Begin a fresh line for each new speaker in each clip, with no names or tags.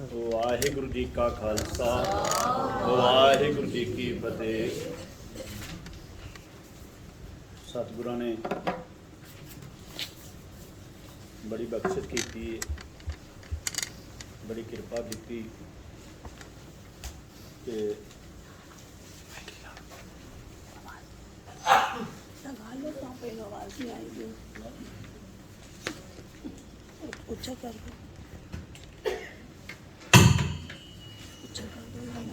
ਵਾਹਿਗੁਰੂ ਜੀ ਕਾ ਖਾਲਸਾ ਵਾਹਿਗੁਰੂ ਜੀ ਕੀ ਫਤਿਹ। ਸਤਿਗੁਰਾਂ ਨੇ बड़ी बख्शिश की, बड़ी कृपा की कि
ऊंचा कर दो, ऊंचा कर दो ना।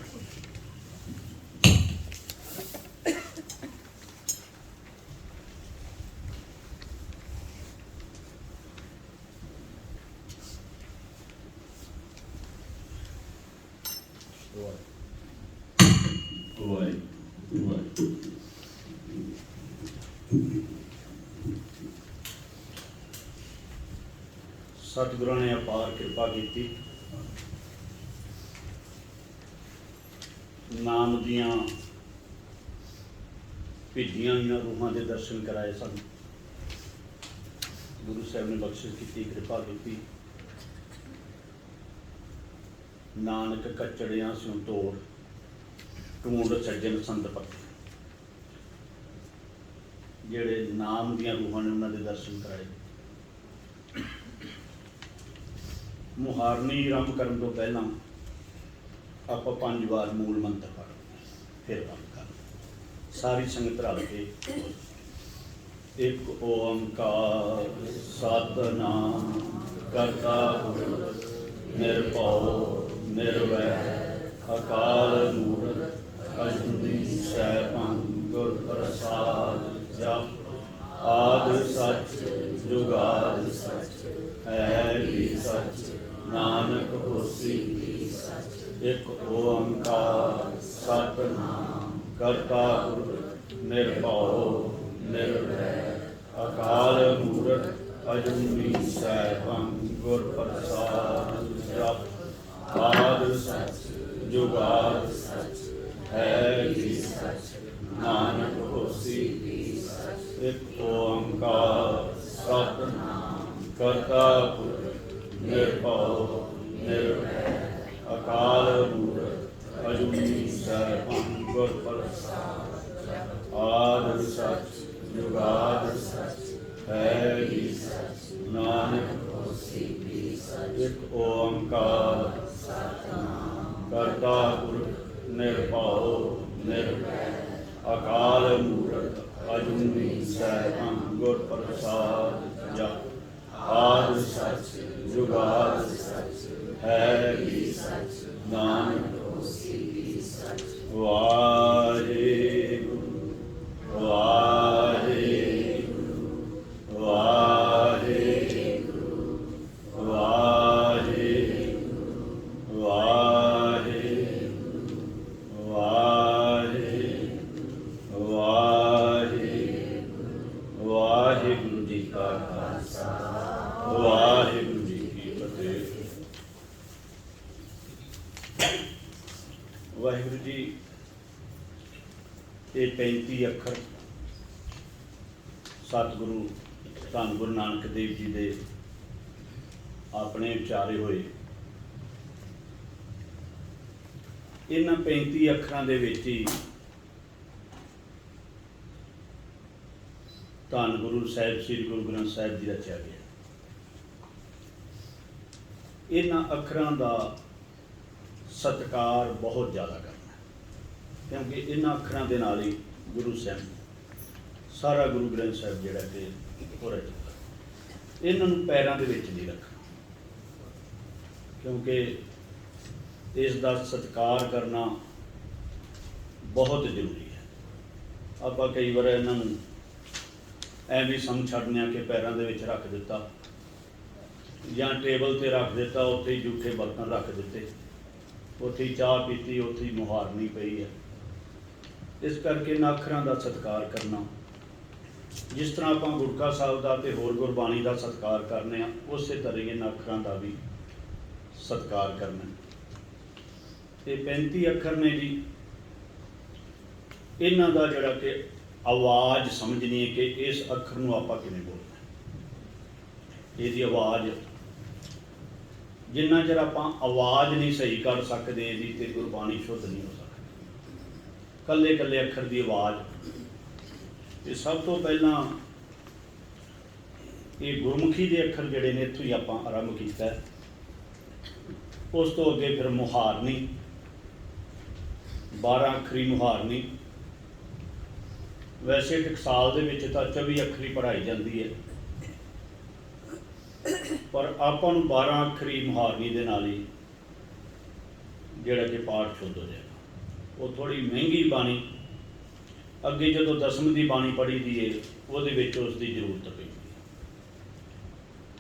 सतगुरु ने अपार कृपा की। नाम दियां भेजियां हुई रूहां के दर्शन कराए सन। गुरु साहब ने बख्शिश की, कृपा की। नानक कचड़ियां स्यों तोड़ ढूंढ सज्जन संत पत्ते। जेड़े नाम दियां रूहां ने उन्होंने दर्शन कराए। मुहारनी आरंभ करने तो पहला आप 5 बार मूल मंत्र पढ़ फिर आरंभ कर। सारी संगत रल के एक ओंकार सतनाम करता निर्भौ निर्वैर अकाल मूरत अजूनी सैभं गुर प्रसाद जप आद सच जुगाद सच है भी सच नानक होसी एक ओंकार सतनाम करता निर्भौ निर्वैर अकाल मूरत अजूनी सैभं गुर प्रसाद जप आद सच जुगाद सच है भी सच नानक होसी एक ओंकार सतनाम करता निर्भौ निर्वैर अकाल मूरत अजूनी सैभं गुर प्रसाद आद सच जुगाद सच है भी सच नानक होसी भी सच एक ओंकार सतनाम करता निर्भौ निर्वैर अकाल मूरत अजूनी सैभं गुर प्रसाद जप आद सच जुगाद सच है भी सच नानक होसी भी सच। वाहिगुरु वाहिगुरु वाहिगुरु वाहिगुरु वाहिगुरु वाहिगुरु वाहिगुरु वाहिगुरु जी का खालसा वाहिगुरु जी की फतेह। वाहिगुरु जी ये 35 अखर सतगुरु धन गुरु नानक देव जी दे अपने उचारे हुए। इन्हां 35 अखरां दे विच ही धन गुरु साहिब श्री गुरु ग्रंथ साहिब जी रचिया गया। इन्हां अखरां दा सत्कार बहुत ज़्यादा करना, क्योंकि इन्हां अखरां दे नाल ही गुरु साहब सारा गुरु ग्रंथ साहिब जिहड़ा कि वो रचदा। इन्हां नूं पैरां दे विच नहीं रखना, क्योंकि इस दा सत्कार करना बहुत जरूरी है। आपां कई बार इन्हां नूं ਐਵੇਂ ਸਮਝ ਛੱਡਨੇ ਆ कि पैरों के विच रख दिता ਜਾਂ टेबल ते रख दिता, उत्थे ही जूठे बर्तन रख दिते, उत्थे ही चाह पीती, उत्थे ही मुहारनी पई है। इस करके इन्हां अखरां दा सत्कार करना, जिस तरह आपां गुरका साहब दा ते होर गुरबाणी दा सत्कार करने आ, उस तरह इन्हां अखरां दा भी सत्कार करना। ते 35 अखर ने जी, इन्हां दा जिहड़ा कि आवाज़ समझनी है कि इस अखर नूं आपां किवें बोलना। इसकी आवाज़ ਜਿੰਨਾ ਚਿਰ ਆਪਾਂ ਆਵਾਜ਼ ਨਹੀਂ ਸਹੀ ਕਰ ਸਕਦੇ ਇਹਦੀ ਤੇ ਗੁਰਬਾਣੀ ਸ਼ੁੱਧ ਨਹੀਂ ਹੋ ਸਕਦੀ। ਕੱਲੇ ਕੱਲੇ ਅੱਖਰ ਦੀ ਆਵਾਜ਼, ਇਹ ਸਭ ਤੋਂ ਪਹਿਲਾਂ ਇਹ ਗੁਰਮੁਖੀ ਦੇ ਅੱਖਰ ਜਿਹੜੇ ਨੇ ਇੱਥੋਂ ਹੀ ਆਪਾਂ ਆਰੰਭ ਕੀਤਾ। ਉਸ ਤੋਂ ਅੱਗੇ ਫਿਰ ਮੁਹਾਰਨੀ, 12 ਅੱਖਰੀ ਮੁਹਾਰਨੀ। ਵੈਸੇ ਇੱਕ ਸਾਲ ਦੇ ਵਿੱਚ ਤਾਂ 24 ਅੱਖਰੀ ਪੜ੍ਹਾਈ ਜਾਂਦੀ ਹੈ, ਪਰ ਆਪਾਂ ਨੂੰ 12 ਅੱਖਰੀ ਮੁਹਾਰਨੀ ਦੇ ਨਾਲ ਹੀ ਜਿਹੜਾ ਕਿ ਪਾਠ ਸ਼ੁੱਧ ਹੋ ਜਾਏਗਾ। ਉਹ ਥੋੜ੍ਹੀ ਮਹਿੰਗੀ ਬਾਣੀ, ਅੱਗੇ ਜਦੋਂ ਦਸਮ ਦੀ ਬਾਣੀ ਪੜ੍ਹੀ ਦੀ ਹੈ ਉਹਦੇ ਵਿੱਚ ਉਸ ਦੀ ਜ਼ਰੂਰਤ ਪੈਂਦੀ ਹੈ।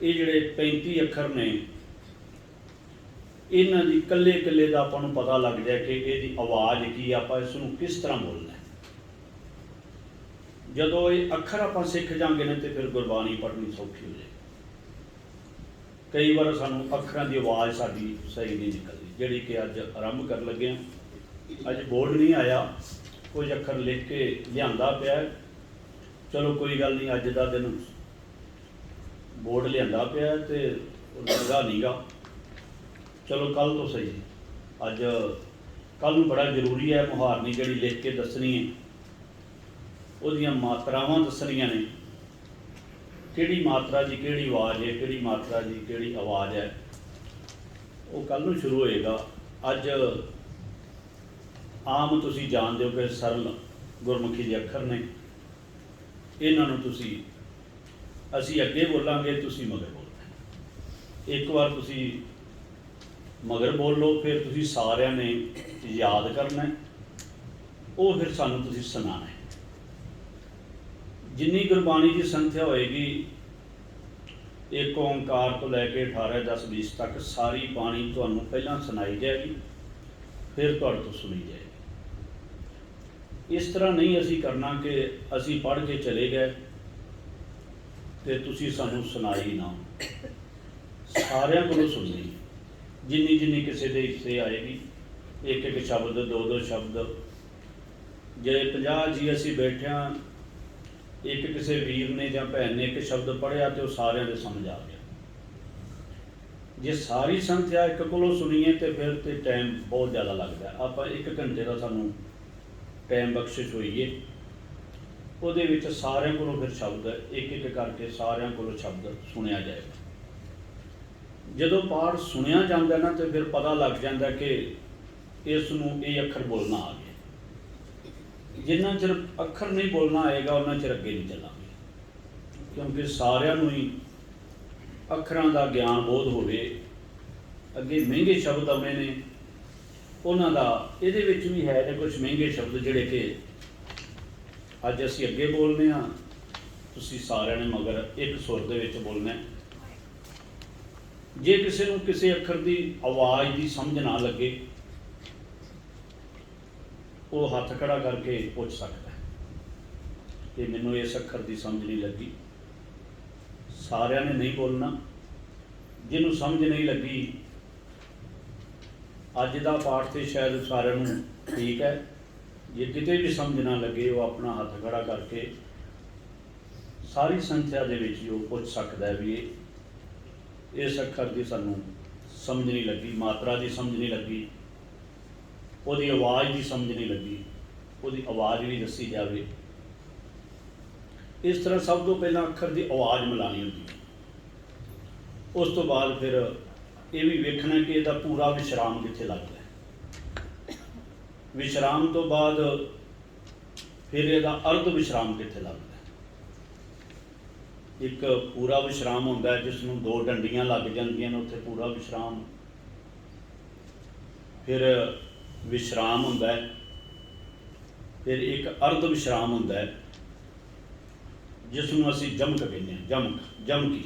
ਇਹ ਜਿਹੜੇ 35 ਅੱਖਰ ਨੇ, ਇਹਨਾਂ ਦੀ ਇਕੱਲੇ ਇਕੱਲੇ ਦਾ ਆਪਾਂ ਨੂੰ ਪਤਾ ਲੱਗ ਜਾਏ ਕਿ ਇਹਦੀ ਆਵਾਜ਼ ਕੀ, ਆਪਾਂ ਇਸ ਨੂੰ ਕਿਸ ਤਰ੍ਹਾਂ ਬੋਲਣਾ। ਜਦੋਂ ਇਹ ਅੱਖਰ ਆਪਾਂ ਸਿੱਖ ਜਾਂਗੇ ਨੇ ਤੇ ਫਿਰ ਗੁਰਬਾਣੀ ਪੜ੍ਹਨੀ ਸੌਖੀ ਹੋ ਜਾਏ। ਕਈ ਵਾਰ ਸਾਨੂੰ ਅੱਖਰਾਂ ਦੀ ਆਵਾਜ਼ ਸਾਡੀ ਸਹੀ ਨਹੀਂ ਨਿਕਲਦੀ, ਜਿਹੜੀ ਕਿ ਅੱਜ ਆਰੰਭ ਕਰਨ ਲੱਗੇ ਹਾਂ। ਅੱਜ ਬੋਰਡ ਨਹੀਂ ਆਇਆ, ਕੁਝ ਅੱਖਰ ਲਿਖ ਕੇ ਲਿਆਂਦਾ ਪਿਆ। ਚਲੋ ਕੋਈ ਗੱਲ ਨਹੀਂ, ਅੱਜ ਦਾ ਦਿਨ ਬੋਰਡ ਲਿਆਂਦਾ ਪਿਆ ਤੇ ਲੱਗਾ ਨੀਗਾ। ਚਲੋ ਕੱਲ੍ਹ ਤੋਂ ਸਹੀ। ਅੱਜ ਕੱਲ੍ਹ ਨੂੰ ਬੜਾ ਜ਼ਰੂਰੀ ਹੈ, ਮੁਹਾਰਨੀ ਜਿਹੜੀ ਲਿਖ ਕੇ ਦੱਸਣੀ ਹੈ, ਉਹਦੀਆਂ ਮਾਤਰਾਵਾਂ ਦੱਸਣੀਆਂ ਨੇ, ਕਿਹੜੀ ਮਾਤਰਾ ਦੀ ਕਿਹੜੀ ਆਵਾਜ਼ ਹੈ, ਕਿਹੜੀ ਮਾਤਰਾ ਦੀ ਕਿਹੜੀ ਆਵਾਜ਼ ਹੈ। ਉਹ ਕੱਲ੍ਹ ਨੂੰ ਸ਼ੁਰੂ ਹੋਏਗਾ। ਅੱਜ ਆਮ ਤੁਸੀਂ ਜਾਣਦੇ ਹੋ ਕਿ ਸਰਲ ਗੁਰਮੁਖੀ ਦੇ ਅੱਖਰ ਨੇ, ਇਹਨਾਂ ਨੂੰ ਅਸੀਂ ਅੱਗੇ ਬੋਲਾਂਗੇ, ਤੁਸੀਂ ਮਗਰ ਬੋਲਣਾ। ਇੱਕ ਵਾਰ ਤੁਸੀਂ ਮਗਰ ਬੋਲ ਲਓ, ਫਿਰ ਤੁਸੀਂ ਸਾਰਿਆਂ ਨੇ ਯਾਦ ਕਰਨਾ, ਉਹ ਫਿਰ ਸਾਨੂੰ ਤੁਸੀਂ ਸੁਣਾਉਣਾ। ਜਿੰਨੀ ਗੁਰਬਾਣੀ ਦੀ ਸੰਥਿਆ ਹੋਏਗੀ, ਇੱਕ ਓਂਕਾਰ ਤੋਂ ਲੈ ਕੇ 18, 10, 20 ਤੱਕ ਸਾਰੀ ਬਾਣੀ ਤੁਹਾਨੂੰ ਪਹਿਲਾਂ ਸੁਣਾਈ ਜਾਏਗੀ, ਫਿਰ ਤੁਹਾਡੇ ਤੋਂ ਸੁਣੀ ਜਾਏਗੀ। ਇਸ ਤਰ੍ਹਾਂ ਨਹੀਂ ਅਸੀਂ ਕਰਨਾ ਕਿ ਅਸੀਂ ਪੜ੍ਹ ਕੇ ਚਲੇ ਗਏ ਤੇ ਤੁਸੀਂ ਸਾਨੂੰ ਸੁਣਾਈ ਨਾ। ਸਾਰਿਆਂ ਕੋਲੋਂ ਸੁਣਨੀ, ਜਿੰਨੀ ਜਿੰਨੀ ਕਿਸੇ ਦੇ ਹਿੱਸੇ ਆਏਗੀ, ਇੱਕ ਇੱਕ ਸ਼ਬਦ, ਦੋ ਦੋ ਸ਼ਬਦ। ਜੇ 50 ਜੀ ਅਸੀਂ ਬੈਠਿਆਂ, ਇੱਕ ਕਿਸੇ ਵੀਰ ਨੇ ਜਾਂ ਭੈਣ ਨੇ ਇੱਕ ਸ਼ਬਦ ਪੜ੍ਹਿਆ ਤੇ ਉਹ ਸਾਰਿਆਂ ਦੇ ਸਮਝ ਆ ਗਿਆ। ਜੇ ਸਾਰੀ ਸੰਥਿਆ ਇੱਕ ਕੋਲੋਂ ਸੁਣੀਏ ਤੇ ਫਿਰ ਤੇ ਟਾਈਮ ਬਹੁਤ ਜ਼ਿਆਦਾ ਲੱਗਦਾ। ਆਪਾਂ 1 ਘੰਟੇ ਦਾ ਸਾਨੂੰ ਟਾਈਮ ਬਖਸ਼ਿਸ਼ ਹੋਈਏ, ਉਹਦੇ ਵਿੱਚ ਸਾਰਿਆਂ ਕੋਲੋਂ ਫਿਰ ਸ਼ਬਦ ਇੱਕ ਇੱਕ ਕਰਕੇ ਸਾਰਿਆਂ ਕੋਲੋਂ ਸ਼ਬਦ ਸੁਣਿਆ ਜਾਏਗਾ। ਜਦੋਂ ਪਾਠ ਸੁਣਿਆ ਜਾਂਦਾ ਨਾ ਤੇ ਫਿਰ ਪਤਾ ਲੱਗ ਜਾਂਦਾ ਕਿ ਇਸ ਨੂੰ ਇਹ ਅੱਖਰ ਬੋਲਣਾ ਆ ਗਿਆ। ਜਿੰਨਾ ਚਿਰ ਅੱਖਰ ਨਹੀਂ ਬੋਲਣਾ ਆਏਗਾ ਉਹਨਾਂ ਚਿਰ ਅੱਗੇ ਨਹੀਂ ਚੱਲਾਂਗੇ, ਕਿਉਂਕਿ ਸਾਰਿਆਂ ਨੂੰ ਹੀ ਅੱਖਰਾਂ ਦਾ ਗਿਆਨ ਬੋਧ ਹੋਵੇ। ਅੱਗੇ ਮਹਿੰਗੇ ਸ਼ਬਦ ਆਉਣੇ ਨੇ, ਉਹਨਾਂ ਦਾ ਇਹਦੇ ਵਿੱਚ ਵੀ ਹੈ ਨੇ ਕੁਝ ਮਹਿੰਗੇ ਸ਼ਬਦ ਜਿਹੜੇ ਕਿ ਅੱਜ ਅਸੀਂ ਅੱਗੇ ਬੋਲਦੇ ਹਾਂ। ਤੁਸੀਂ ਸਾਰਿਆਂ ਨੇ ਮਗਰ ਇੱਕ ਸੁਰ ਦੇ ਵਿੱਚ ਬੋਲਣਾ। ਜੇ ਕਿਸੇ ਨੂੰ ਕਿਸੇ ਅੱਖਰ ਦੀ ਆਵਾਜ਼ ਦੀ ਸਮਝ ਨਾ ਲੱਗੇ, ਉਹ ਹੱਥ ਖੜਾ ਕਰਕੇ ਪੁੱਛ ਸਕਦਾ ਕਿ ਮੈਨੂੰ ਇਸ ਅੱਖਰ ਦੀ ਸਮਝ ਨਹੀਂ ਲੱਗੀ। ਸਾਰਿਆਂ ਨੇ ਨਹੀਂ ਬੋਲਣਾ। ਜਿਹਨੂੰ ਸਮਝ ਨਹੀਂ ਲੱਗੀ, ਅੱਜ ਦਾ ਪਾਠ ਤੇ ਸ਼ਾਇਦ ਸਾਰਿਆਂ ਨੂੰ ਠੀਕ ਹੈ। ਜੇ ਕਿਤੇ ਵੀ ਸਮਝ ਨਾ ਲੱਗੇ, ਉਹ ਆਪਣਾ ਹੱਥ ਖੜਾ ਕਰਕੇ ਸਾਰੀ ਸੰਥਿਆ ਦੇ ਵਿੱਚ ਹੀ ਉਹ ਪੁੱਛ ਸਕਦਾ ਵੀ ਇਸ ਅੱਖਰ ਦੀ ਸਾਨੂੰ ਸਮਝ ਨਹੀਂ ਲੱਗੀ, ਮਾਤਰਾ ਦੀ ਸਮਝ ਨਹੀਂ ਲੱਗੀ, ਉਹਦੀ ਆਵਾਜ਼ ਦੀ ਸਮਝ ਨਹੀਂ ਲੱਗੀ, ਉਹਦੀ ਆਵਾਜ਼ ਵੀ ਦੱਸੀ ਜਾਵੇ। ਇਸ ਤਰ੍ਹਾਂ ਸਭ ਤੋਂ ਪਹਿਲਾਂ ਅੱਖਰ ਦੀ ਆਵਾਜ਼ ਮਿਲਾਣੀ ਹੁੰਦੀ ਹੈ। ਉਸ ਤੋਂ ਬਾਅਦ ਫਿਰ ਇਹ ਵੀ ਵੇਖਣਾ ਕਿ ਇਹਦਾ ਪੂਰਾ ਵਿਸ਼ਰਾਮ ਕਿੱਥੇ ਲੱਗਦਾ ਹੈ। ਵਿਸ਼ਰਾਮ ਤੋਂ ਬਾਅਦ ਫਿਰ ਇਹਦਾ ਅਰਧ ਵਿਸ਼ਰਾਮ ਕਿੱਥੇ ਲੱਗਦਾ ਹੈ। ਇੱਕ ਪੂਰਾ ਵਿਸ਼ਰਾਮ ਹੁੰਦਾ ਹੈ ਜਿਸ ਨੂੰ 2 ਡੰਡੀਆਂ ਲੱਗ ਜਾਂਦੀਆਂ ਨੇ, ਉੱਥੇ ਪੂਰਾ ਵਿਸ਼ਰਾਮ। ਫਿਰ ਵਿਸ਼ਰਾਮ ਹੁੰਦਾ ਹੈ, ਫਿਰ ਇੱਕ ਅਰਧ ਵਿਸ਼ਰਾਮ ਹੁੰਦਾ ਹੈ ਜਿਸ ਨੂੰ ਅਸੀਂ ਜਮਕ ਕਹਿੰਦੇ ਹਾਂ। ਜਮਕੀ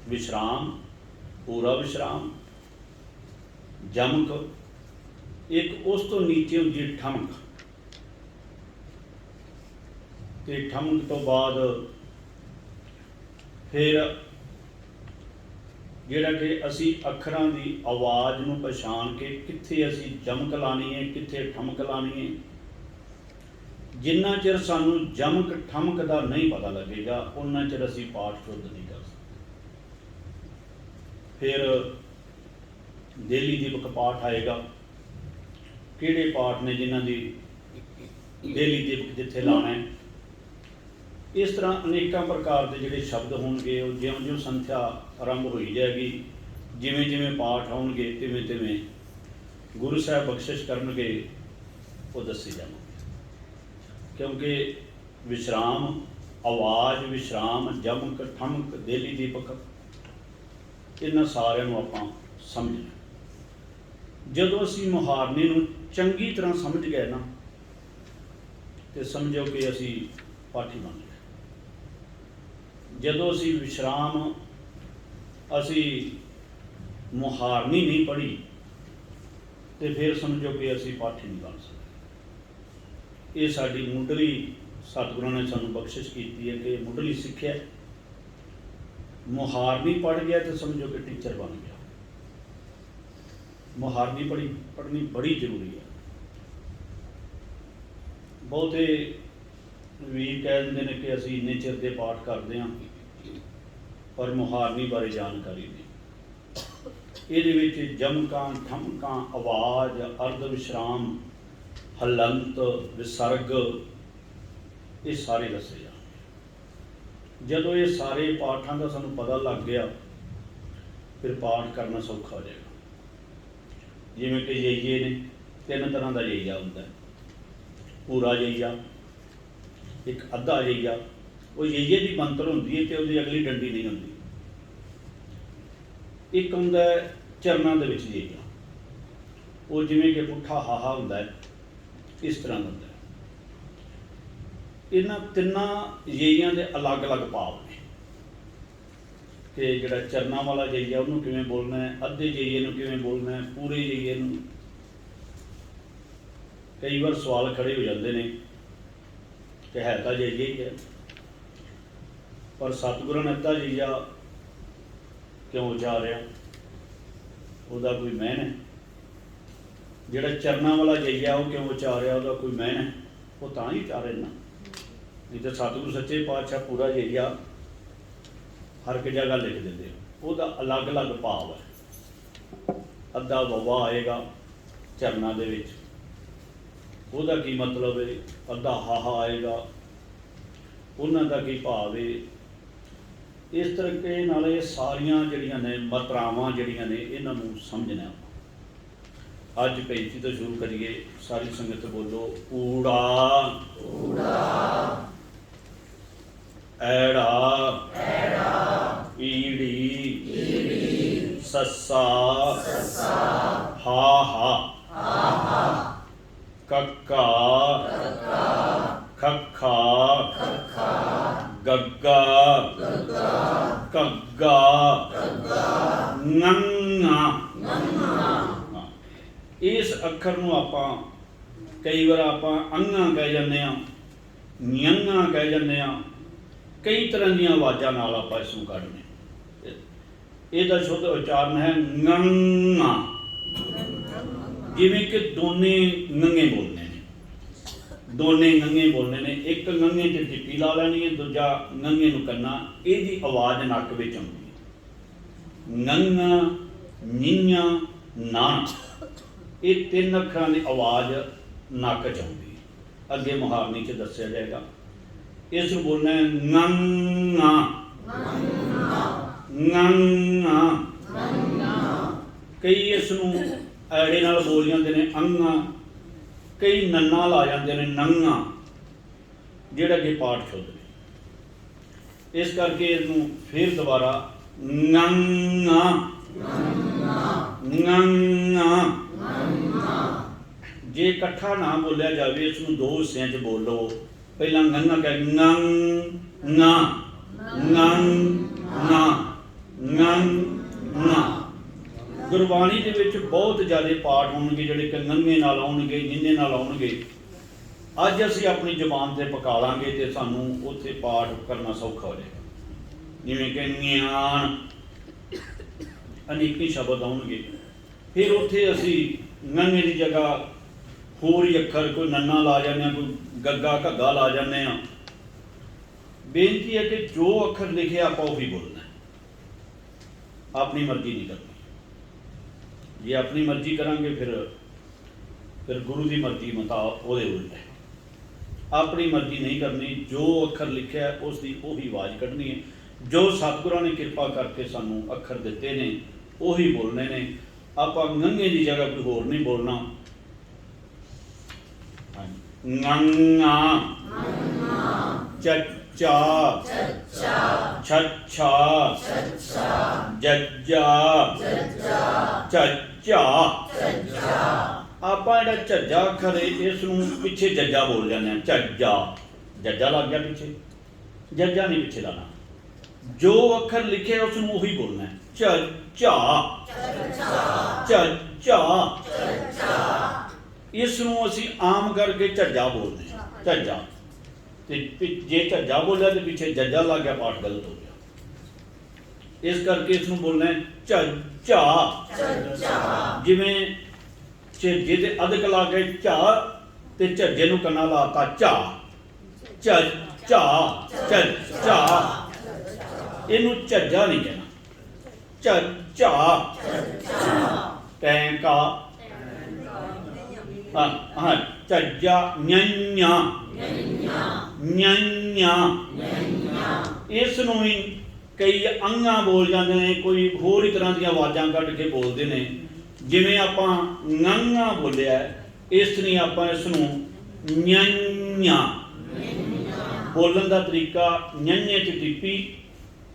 ਵਿਸ਼ਰਾਮ, ਪੂਰਾ ਵਿਸ਼ਰਾਮ, ਜਮਕ। ਇੱਕ ਉਸ ਤੋਂ ਨੀਚੇ ਹੁੰਦੀ ਹੈ ਠਮਕ, ਤੇ ਠਮਕ ਤੋਂ ਬਾਅਦ ਫਿਰ ਜਿਹੜਾ ਕਿ ਅਸੀਂ ਅੱਖਰਾਂ ਦੀ ਆਵਾਜ਼ ਨੂੰ ਪਛਾਣ ਕੇ ਕਿੱਥੇ ਅਸੀਂ ਜਮਕ ਲਾਣੀ ਹੈ, ਕਿੱਥੇ ਠਮਕ ਲਾਣੀ ਹੈ। ਜਿੰਨਾ ਚਿਰ ਸਾਨੂੰ ਜਮਕ ਠਮਕ ਦਾ ਨਹੀਂ ਪਤਾ ਲੱਗੇਗਾ, ਉਹਨਾਂ ਚਿਰ ਅਸੀਂ ਪਾਠ ਸ਼ੁੱਧ ਨਹੀਂ ਕਰ ਸਕਦੇ। ਫਿਰ ਦੇਲੀ ਦੀਪਕ ਪਾਠ ਆਏਗਾ, ਕਿਹੜੇ ਪਾਠ ਨੇ ਜਿਨ੍ਹਾਂ ਦੀ ਦੇਲੀ ਦੀਪਕ ਜਿੱਥੇ ਲਾਣਾ ਹੈ। ਇਸ ਤਰ੍ਹਾਂ ਅਨੇਕਾਂ ਪ੍ਰਕਾਰ ਦੇ ਜਿਹੜੇ ਸ਼ਬਦ ਹੋਣਗੇ, ਉਹ ਜਿਉਂ-ਜਿਉਂ ਸੰਥਿਆ ਆਰੰਭ ਹੋਈ ਜਾਏਗੀ, ਜਿਵੇਂ-ਜਿਵੇਂ ਪਾਠ ਆਉਣਗੇ ਤਿਵੇਂ-ਤਿਵੇਂ ਗੁਰੂ ਸਾਹਿਬ ਬਖਸ਼ਿਸ਼ ਕਰਨਗੇ, ਉਹ ਦੱਸੇ ਜਾਣਗੇ। ਕਿਉਂਕਿ ਵਿਸ਼ਰਾਮ, ਆਵਾਜ਼, ਵਿਸ਼ਰਾਮ, ਜਮਕ, ਠਮਕ, ਦੇਲੀ ਦੀਪਕ, ਇਹਨਾਂ ਸਾਰਿਆਂ ਨੂੰ ਆਪਾਂ ਸਮਝਣਾ। ਜਦੋਂ ਅਸੀਂ ਮੁਹਾਰਨੀ ਨੂੰ ਚੰਗੀ ਤਰ੍ਹਾਂ ਸਮਝ ਗਏ ਨਾ, ਤੇ ਸਮਝੋ ਕਿ ਅਸੀਂ ਪਾਠੀ ਬਣ ਗਏ। ਜਦੋਂ ਅਸੀਂ ਵਿਸ਼ਰਾਮ, ਅਸੀਂ ਮੁਹਾਰਨੀ ਨਹੀਂ ਪੜ੍ਹੀ, ਤੇ ਫਿਰ ਸਮਝੋ ਕਿ ਅਸੀਂ ਪਾਠੀ ਨਹੀਂ ਬਣ ਸਕਦੇ। ਇਹ ਸਾਡੀ ਮੁੱਢਲੀ ਸਤਿਗੁਰਾਂ ਨੇ ਸਾਨੂੰ ਬਖਸ਼ਿਸ਼ ਕੀਤੀ ਹੈ ਕਿ ਮੁੱਢਲੀ ਸਿੱਖਿਆ। ਮੁਹਾਰਨੀ ਪੜ੍ਹ ਗਿਆ ਤੇ ਸਮਝੋ ਕਿ ਟੀਚਰ ਬਣ ਗਿਆ। ਮੁਹਾਰਨੀ ਪੜ੍ਹਨੀ ਬੜੀ ਜ਼ਰੂਰੀ ਹੈ। ਬਹੁਤੇ ਵੀਰ ਕਹਿ ਦਿੰਦੇ ਨੇ ਕਿ ਅਸੀਂ ਇੰਨੇ ਚਿਰ ਦੇ ਪਾਠ ਕਰਦੇ ਹਾਂ, ਪਰ ਮੁਹਾਰਨੀ ਬਾਰੇ ਜਾਣਕਾਰੀ ਨਹੀਂ। ਇਹਦੇ ਵਿੱਚ ਜਮਕਾਂ, ਠਮਕਾਂ, ਆਵਾਜ਼, ਅਰਧ ਵਿਸ਼ਰਾਮ, ਹਲੰਤ, ਵਿਸਰਗ, ਇਹ ਸਾਰੇ ਦੱਸੇ ਜਾਣਗੇ। ਜਦੋਂ ਇਹ ਸਾਰੇ ਪਾਠਾਂ ਦਾ ਸਾਨੂੰ ਪਤਾ ਲੱਗ ਗਿਆ, ਫਿਰ ਪਾਠ ਕਰਨਾ ਸੌਖਾ ਹੋ ਜਾਏਗਾ। ਜਿਵੇਂ ਕਿ ਯਈਏ ਨੇ, 3 ਤਰ੍ਹਾਂ ਦਾ ਯਈਆ ਹੁੰਦਾ ਹੈ। ਪੂਰਾ ਯਈਆ, ਇੱਕ ਅੱਧਾ ਯਈਆ। ਉਹ ਯਈਏ ਦੀ ਬਣਤਰ ਹੁੰਦੀ ਹੈ ਤੇ ਉਹਦੀ ਅਗਲੀ ਡੰਡੀ ਨਹੀਂ ਹੁੰਦੀ। ਇੱਕ ਹੁੰਦਾ ਚਰਨਾਂ ਦੇ ਵਿੱਚ ਯਈਆ, ਉਹ ਜਿਵੇਂ ਕਿ ਪੁੱਠਾ ਹਾਹਾ ਹੁੰਦਾ ਹੈ, ਇਸ ਤਰ੍ਹਾਂ ਦਾ ਹੁੰਦਾ ਹੈ। ਇਹਨਾਂ ਤਿੰਨਾਂ ਯਈਆਂ ਦੇ ਅਲੱਗ-ਅਲੱਗ ਭਾਵ ਨੇ ਕਿ ਜਿਹੜਾ ਚਰਨਾਂ ਵਾਲਾ ਯਈਆ ਉਹਨੂੰ ਕਿਵੇਂ ਬੋਲਣਾ ਹੈ, ਅੱਧੇ ਯਈਏ ਨੂੰ ਕਿਵੇਂ ਬੋਲਣਾ ਹੈ, ਪੂਰੇ ਯਈਏ ਨੂੰ। ਕਈ ਵਾਰ ਸਵਾਲ ਖੜੇ ਹੋ ਜਾਂਦੇ ਨੇ ਕਿ ਹੈ ਤਾਂ ਯਈਆ ਹੀ ਹੈ, ਪਰ ਸਤਿਗੁਰਾਂ ਨੇ ਅੱਧਾ ਯਈਆ ਕਿਉਂ ਉਚਾਰਿਆ? ਉਹਦਾ ਕੋਈ ਮਹਿਨ ਹੈ। ਜਿਹੜਾ ਚਰਨਾਂ ਵਾਲਾ ਯਈਆ ਉਹ ਕਿਉਂ ਉਚਾਰਿਆ? ਉਹਦਾ ਕੋਈ ਮਹਿਨ ਹੈ। ਉਹ ਤਾਂ ਹੀ ਉਚਾਰੇ ਨਾ, ਨਹੀਂ ਤਾਂ ਸਤਿਗੁਰੂ ਸੱਚੇ ਪਾਤਸ਼ਾਹ ਪੂਰਾ ਯਈਆ ਹਰ ਇੱਕ ਜਗ੍ਹਾ ਲਿਖ ਦਿੰਦੇ। ਉਹਦਾ ਅਲੱਗ-ਅਲੱਗ ਭਾਵ ਹੈ। ਅੱਧਾ ਵਵਾ ਆਏਗਾ ਚਰਨਾਂ ਦੇ ਵਿੱਚ, ਉਹਦਾ ਕੀ ਮਤਲਬ ਹੈ? ਅੱਧਾ ਹਾਹਾ ਆਏਗਾ, ਉਹਨਾਂ ਦਾ ਕੀ ਭਾਵ ਹੈ? ਇਸ ਤਰੀਕੇ ਨਾਲ ਇਹ ਸਾਰੀਆਂ ਜਿਹੜੀਆਂ ਨੇ ਮਾਤਰਾਵਾਂ ਜਿਹੜੀਆਂ ਨੇ, ਇਹਨਾਂ ਨੂੰ ਸਮਝਣਾ। ਅੱਜ ਪੈਂਤੀ ਤੋਂ ਸ਼ੁਰੂ ਕਰੀਏ। ਸਾਰੀ ਸੰਗਤ ਬੋਲੋ, ਊੜਾ ਊੜਾ, ਐੜਾ ਐੜਾ, ਈੜੀ ਈੜੀ, ਸੱਸਾ ਸੱਸਾ, ਹਾਹਾ ਹਾਹਾ, ਕੱਕਾ ਕੱਕਾ, ਖੱਖਾ ਖੱਖਾ, ਗੱਗਾ ਗੱਗਾ, ਘੱਗਾ ਘੱਗਾ, ਨੰਗਾ ਨੰਗਾ। ਇਸ ਅੱਖਰ ਨੂੰ ਆਪਾਂ ਕਈ ਵਾਰ ਆਪਾਂ ਅੰਗਾਂ ਕਹਿ ਜਾਂਦੇ ਹਾਂ, ਨਿਯੰਗਾਂ ਕਹਿ ਜਾਂਦੇ ਹਾਂ। ਕਈ ਤਰ੍ਹਾਂ ਦੀਆਂ ਆਵਾਜ਼ਾਂ ਨਾਲ ਆਪਾਂ ਇਸ ਨੂੰ ਕੱਢਦੇ। ਇਹਦਾ ਸ਼ੁੱਧ ਉਚਾਰਨ ਹੈ ਨੰਗਾ। ਜਿਵੇਂ ਕਿ ਦੋਨੇ ਨੰਗੇ ਬੋਲਣੇ ਨੇ, ਦੋਨੇ ਨੰਗੇ ਬੋਲਣੇ ਨੇ। ਇੱਕ ਨੰਗੇ 'ਚ ਟਿੱਪੀ ਲਾ ਲੈਣੀ ਹੈ, ਦੂਜਾ ਨੰਗੇ ਨੂੰ ਕਰਨਾ। ਇਹਦੀ ਆਵਾਜ਼ ਨੱਕ ਵਿੱਚ ਆਉਂਦੀ ਹੈ। ਨੰਗਾ, ਨੀਆਂ, ਨਾ, ਇਹ 3 ਅੱਖਰਾਂ ਦੀ ਆਵਾਜ਼ ਨੱਕ 'ਚ ਆਉਂਦੀ ਹੈ। ਅੱਗੇ ਮੁਹਾਰਨੀ 'ਚ ਦੱਸਿਆ ਜਾਏਗਾ। ਇਸ ਨੂੰ ਬੋਲਣਾ ਹੈ ਨੰਗਾ ਨੰਗਾ। ਕਈ ਇਸ ਨੂੰ ਐੜੇ ਨਾਲ ਬੋਲ ਜਾਂਦੇ ਨੇ ਅੰਗਾ, ਕਈ ਨੰਨਾ ਲਾ ਜਾਂਦੇ ਨੇ ਨੰਗਾ, ਜਿਹੜਾ ਕਿ ਪਾਠ ਸ਼ੁੱਧ ਨੇ। ਇਸ ਕਰਕੇ ਇਹਨੂੰ ਫਿਰ ਦੁਬਾਰਾ ਨੰਗਾ ਨੰਗਾ। ਜੇ ਇਕੱਠਾ ਨਾ ਬੋਲਿਆ ਜਾਵੇ, ਇਸ ਨੂੰ 2 ਹਿੱਸਿਆਂ 'ਚ ਬੋਲੋ। ਪਹਿਲਾਂ ਨੰਗਾ ਕਹਿ, ਨੰਗ ਨਾ ਨੰਗ ਨਾ ਨੰਗ ਨਾ। ਗੁਰਬਾਣੀ ਦੇ ਵਿੱਚ ਬਹੁਤ ਜ਼ਿਆਦਾ ਪਾਠ ਹੋਣਗੇ ਜਿਹੜੇ ਕਿ ਨੰਗੇ ਨਾਲ ਆਉਣਗੇ, ਨਿੰਨੇ ਨਾਲ ਆਉਣਗੇ। ਅੱਜ ਅਸੀਂ ਆਪਣੀ ਜ਼ੁਬਾਨ 'ਤੇ ਪਕਾ ਲਾਂਗੇ ਤੇ ਸਾਨੂੰ ਉੱਥੇ ਪਾਠ ਕਰਨਾ ਸੌਖਾ ਹੋ ਜਾਏਗਾ। ਜਿਵੇਂ ਕਿ ਗਿਆਨ, ਅਨੇਕੀ ਸ਼ਬਦ ਆਉਣਗੇ। ਫਿਰ ਉੱਥੇ ਅਸੀਂ ਨੰਗੇ ਦੀ ਜਗ੍ਹਾ ਹੋਰ ਹੀ ਅੱਖਰ, ਕੋਈ ਨੰਨਾ ਲਾ ਜਾਂਦੇ ਹਾਂ, ਕੋਈ ਗੱਗਾ ਘੱਗਾ ਲਾ ਜਾਂਦੇ ਹਾਂ। ਬੇਨਤੀ ਹੈ ਕਿ ਜੋ ਅੱਖਰ ਲਿਖਿਆ ਆਪਾਂ ਉਹੀ ਬੋਲਣਾ, ਆਪਣੀ ਮਰਜ਼ੀ ਨਹੀਂ ਕਰਨੀ। ਜੇ ਆਪਣੀ ਮਰਜ਼ੀ ਕਰਾਂਗੇ ਫਿਰ ਗੁਰੂ ਦੀ ਮਰਜ਼ੀ ਮੁਤਾਬਕ ਉਹਦੇ ਉਲਟ ਹੈ। ਆਪਣੀ ਮਰਜ਼ੀ ਨਹੀਂ ਕਰਨੀ, ਜੋ ਅੱਖਰ ਲਿਖਿਆ ਉਸ ਦੀ ਉਹੀ ਆਵਾਜ਼ ਕੱਢਣੀ ਹੈ। ਜੋ ਸਤਿਗੁਰਾਂ ਨੇ ਕਿਰਪਾ ਕਰਕੇ ਸਾਨੂੰ ਅੱਖਰ ਦਿੱਤੇ ਨੇ ਉਹੀ ਬੋਲਣੇ ਨੇ। ਆਪਾਂ ngੰਗੇ ਦੀ ਜਗ੍ਹਾ ਕੋਈ ਹੋਰ ਨਹੀਂ ਬੋਲਣਾ। ngੰਗਾ, ਚੱਚਾ, ਛੱਛਾ, ਜੱਜਾ, ਝੱਝਾ। ਆਪਾਂ ਜਿਹੜਾ ਝੱਝਾ ਅੱਖਰ ਹੈ ਇਸ ਨੂੰ ਪਿੱਛੇ ਜੱਜਾ ਬੋਲ ਜਾਂਦੇ ਹਾਂ। ਝੱਜਾ, ਜੱਜਾ ਲੱਗ ਗਿਆ ਪਿੱਛੇ, ਜੱਜਾ ਨਹੀਂ ਪਿੱਛੇ ਲਾਣਾ। ਜੋ ਅੱਖਰ ਲਿਖਿਆ ਉਸ ਨੂੰ ਉਹੀ ਬੋਲਣਾ ਹੈ। ਝੱਝਾ, ਝੱਝਾ। ਇਸ ਨੂੰ ਅਸੀਂ ਆਮ ਕਰਕੇ ਝੱਜਾ ਬੋਲਦੇ ਹਾਂ। ਝੱਜਾ ਤੇ ਜੇ ਝੱਜਾ ਬੋਲਿਆ ਤੇ ਪਿੱਛੇ ਜੱਜਾ ਲੱਗ ਗਿਆ, ਪਾਠ ਗਲਤ ਹੋ ਗਿਆ। ਇਸ ਕਰਕੇ ਇਸ ਨੂੰ ਬੋਲਣਾ ਹੈ ਝੱਜਾ। ਜਿਵੇਂ ਝੱਜੇ ਤੇ ਅਧਿਕ ਲਾ ਕੇ ਝਾ ਤੇ ਝੱਜੇ ਨੂੰ ਕੰਨਾ ਲਾਤਾ ਝਾ। ਝੱਜਾ, ਝੱਜਾ। ਇਹਨੂੰ ਝੱਜਾ ਨਹੀਂ ਕਹਿਣਾ। ਝੱਜਾ। ਟੈਂਕਾ, ਹਾਂ ਝੱਜਾ। ਨਿਆਂਆਂ, ਨਿਆਂਆਂ। ਇਸ ਨੂੰ ਵੀ ਕਈ ਅੰਗਾਂ ਬੋਲ ਜਾਂਦੇ ਨੇ, ਕੋਈ ਹੋਰ ਹੀ ਤਰ੍ਹਾਂ ਦੀਆਂ ਆਵਾਜ਼ਾਂ ਕੱਢ ਕੇ ਬੋਲਦੇ ਨੇ। ਜਿਵੇਂ ਆਪਾਂ ngੰਗਾ ਬੋਲਿਆ, ਇਸ ਤਰ੍ਹਾਂ ਆਪਾਂ ਇਸ ਨੂੰ ਨਿਆਂਆਂ ਬੋਲਣ ਦਾ ਤਰੀਕਾ। ਨਿਆਂਏ 'ਚ ਟਿੱਪੀ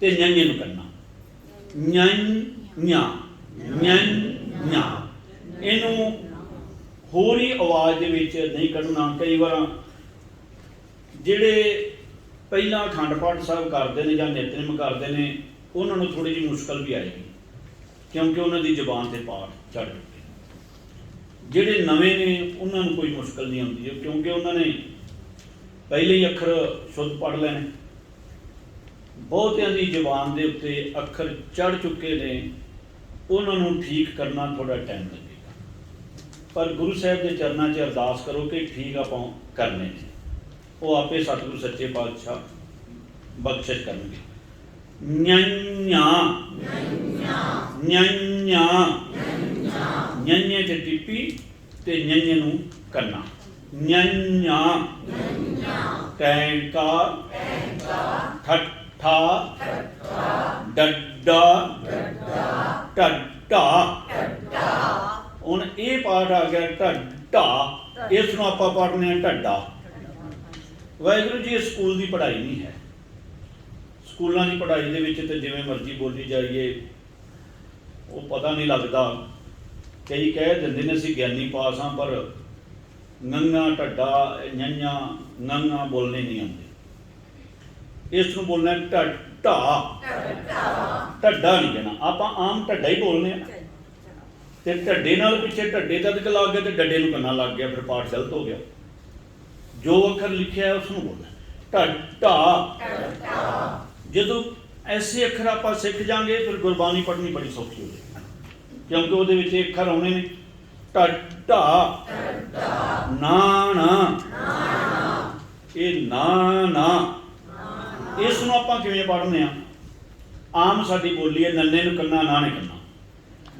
ਤੇ ਨਿਆਂਏ ਨੂੰ ਕਰਨਾ। ਨਿਆਂਆਂ, ਨਿਆਂਆਂ। ਇਹਨੂੰ ਹੋਰ ਹੀ ਆਵਾਜ਼ ਦੇ ਵਿੱਚ ਨਹੀਂ ਕੱਢਣਾ। ਕਈ ਵਾਰ ਜਿਹੜੇ ਪਹਿਲਾਂ ਅਖੰਡ ਪਾਠ ਸਾਹਿਬ ਕਰਦੇ ਨੇ ਜਾਂ ਨਿਤਨੇਮ ਕਰਦੇ ਨੇ ਉਹਨਾਂ ਨੂੰ ਥੋੜ੍ਹੀ ਜਿਹੀ ਮੁਸ਼ਕਲ ਵੀ ਆਏਗੀ, ਕਿਉਂਕਿ ਉਹਨਾਂ ਦੀ ਜ਼ੁਬਾਨ 'ਤੇ ਪਾਠ ਚੜ੍ਹ ਚੁੱਕੇ। ਜਿਹੜੇ ਨਵੇਂ ਨੇ ਉਹਨਾਂ ਨੂੰ ਕੋਈ ਮੁਸ਼ਕਲ ਨਹੀਂ ਆਉਂਦੀ, ਕਿਉਂਕਿ ਉਹਨਾਂ ਨੇ ਪਹਿਲੇ ਹੀ ਅੱਖਰ ਸ਼ੁੱਧ ਪੜ੍ਹ ਲੈਣੇ। ਬਹੁਤਿਆਂ ਦੀ ਜ਼ੁਬਾਨ ਦੇ ਉੱਤੇ ਅੱਖਰ ਚੜ੍ਹ ਚੁੱਕੇ ਨੇ, ਉਹਨਾਂ ਨੂੰ ਠੀਕ ਕਰਨਾ ਥੋੜ੍ਹਾ ਟਾਈਮ ਲੱਗੇਗਾ। ਪਰ ਗੁਰੂ ਸਾਹਿਬ ਦੇ ਚਰਨਾਂ 'ਚ ਅਰਦਾਸ ਕਰੋ ਕਿ ਠੀਕ ਆਪਾਂ ਕਰਨੇ ਨੇ। ਉਹ ਆਪੇ ਸਤਿਗੁਰੂ ਸੱਚੇ ਪਾਤਸ਼ਾਹ ਬਖਸ਼ਿਸ਼ ਕਰਨਗੇ। ਨਿਆਂਆਂ, ਨਿਆਂਆਂ। ਨਿਆਂਏ 'ਚ ਟਿੱਪੀ ਤੇ ਨਿਆਂਏ ਨੂੰ ਕਰਨਾ। ਨਿਆਂਆਂ। ਟੈਂਕਾ, ਠੱਠਾ, ਡੱਡਾ, ਢੱਡਾ। ਹੁਣ ਇਹ ਪਾਠ ਆ ਗਿਆ ਢੱਡਾ। ਇਸ ਨੂੰ ਆਪਾਂ ਪੜ੍ਹਨੇ ਆ ਢੱਡਾ। ਵਾਹਿਗੁਰੂ ਜੀ, ਇਹ ਸਕੂਲ ਦੀ ਪੜ੍ਹਾਈ ਨਹੀਂ ਹੈ। ਸਕੂਲਾਂ ਦੀ ਪੜ੍ਹਾਈ ਦੇ ਵਿੱਚ ਤਾਂ ਜਿਵੇਂ ਮਰਜ਼ੀ ਬੋਲੀ ਜਾਈਏ, ਉਹ ਪਤਾ ਨਹੀਂ ਲੱਗਦਾ। ਕਈ ਕਹਿ ਦਿੰਦੇ ਨੇ ਅਸੀਂ ਗਿਆਨੀ ਪਾਸ ਹਾਂ, ਪਰ ngੰਗਾ, ਢੱਡਾ, ਨਿਆਂਆਂ, ngੰਗਾ ਬੋਲਣੇ ਨਹੀਂ ਆਉਂਦੇ। ਇਸ ਨੂੰ ਬੋਲਣਾ ਢੱਡਾ। ਢੱਡਾ ਨਹੀਂ ਕਹਿਣਾ। ਆਪਾਂ ਆਮ ਢੱਡਾ ਹੀ ਬੋਲਦੇ ਹਾਂ ਤੇ ਢੱਡੇ ਨਾਲ ਪਿੱਛੇ ਢੱਡੇ ਤੱਕ ਲੱਗ ਗਿਆ ਤੇ ਡੱਡੇ ਨੂੰ ਕੰਨਾ ਲੱਗ ਗਿਆ, ਫਿਰ ਪਾਠ ਗਲਤ ਹੋ ਗਿਆ। ਜੋ ਅੱਖਰ ਲਿਖਿਆ ਉਸ ਨੂੰ ਬੋਲਣਾ ਢੱਡਾ। ਜਦੋਂ ਐਸੇ ਅੱਖਰ ਆਪਾਂ ਸਿੱਖ ਜਾਵਾਂਗੇ ਫਿਰ ਗੁਰਬਾਣੀ ਪੜ੍ਹਨੀ ਬੜੀ ਸੌਖੀ ਹੋ ਜਾਏਗੀ, ਕਿਉਂਕਿ ਉਹਦੇ ਵਿੱਚ ਅੱਖਰ ਆਉਣੇ ਨੇ। ਢੱਡਾ, ਨਾ, ਇਹ ਨਾ। ਇਸ ਨੂੰ ਆਪਾਂ ਕਿਵੇਂ ਪੜ੍ਹਨੇ ਆ? ਆਮ ਸਾਡੀ ਬੋਲੀ ਹੈ ਨੰਨੇ ਨੂੰ ਕੰਨਾ, ਨਾਣੇ ਕੰਨਾ।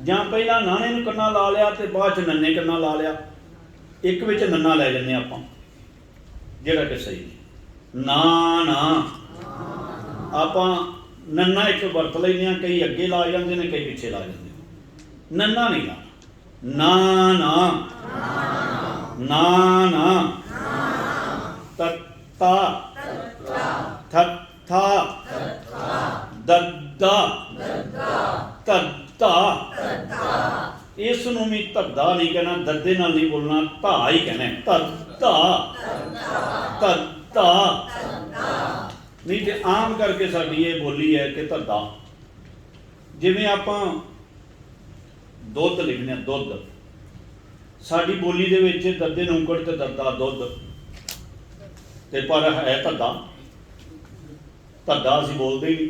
ਜਾਂ ਪਹਿਲਾਂ ਨਾਣੇ ਨੂੰ ਕੰਨਾ ਲਾ ਲਿਆ ਤੇ ਬਾਅਦ 'ਚ ਨੰਨੇ ਕੰਨਾ ਲਾ ਲਿਆ। ਇੱਕ ਵਿੱਚ ਨੰਨਾ ਲੈ ਜਾਂਦੇ ਆਪਾਂ, ਜਿਹੜਾ ਕਿ ਸਹੀ ਨਹੀਂ। ਨਾ ਆਪਾਂ ਨੰਨਾ ਇੱਕ ਵਰਤ ਲੈਂਦੇ ਹਾਂ। ਕਈ ਅੱਗੇ ਲਾ ਜਾਂਦੇ ਨੇ, ਕਈ ਪਿੱਛੇ ਲਾ ਜਾਂਦੇ ਨੇ। ਨੰਨਾ ਨਹੀਂ ਲਾਉਣਾ। ਨਾ। ਤੱਤਾ, ਥੱਥਾ, ਦੱਦਾ, ਧੱਦਾ। ਇਸ ਨੂੰ ਵੀ ਧੱਦਾ ਨਹੀਂ ਕਹਿਣਾ, ਦੱਦੇ ਨਾਲ ਨਹੀਂ ਬੋਲਣਾ, ਧਾ ਹੀ ਕਹਿਣਾ। ਧੱਦਾ ਨਹੀਂ ਤੇ ਆਮ ਕਰਕੇ ਸਾਡੀ ਇਹ ਬੋਲੀ ਹੈ ਕਿ ਧੱਦਾ। ਜਿਵੇਂ ਆਪਾਂ ਦੁੱਧ ਲਿਖਦੇ ਹਾਂ, ਦੁੱਧ। ਸਾਡੀ ਬੋਲੀ ਦੇ ਵਿੱਚ ਦੱਦੇ ਨੁੰਕੜ ਤੇ ਦੱਦਾ ਦੁੱਧ, ਤੇ ਪਰ ਹੈ ਧੱਦਾ। ਧੱਦਾ ਅਸੀਂ ਬੋਲਦੇ ਹੀ ਨਹੀਂ,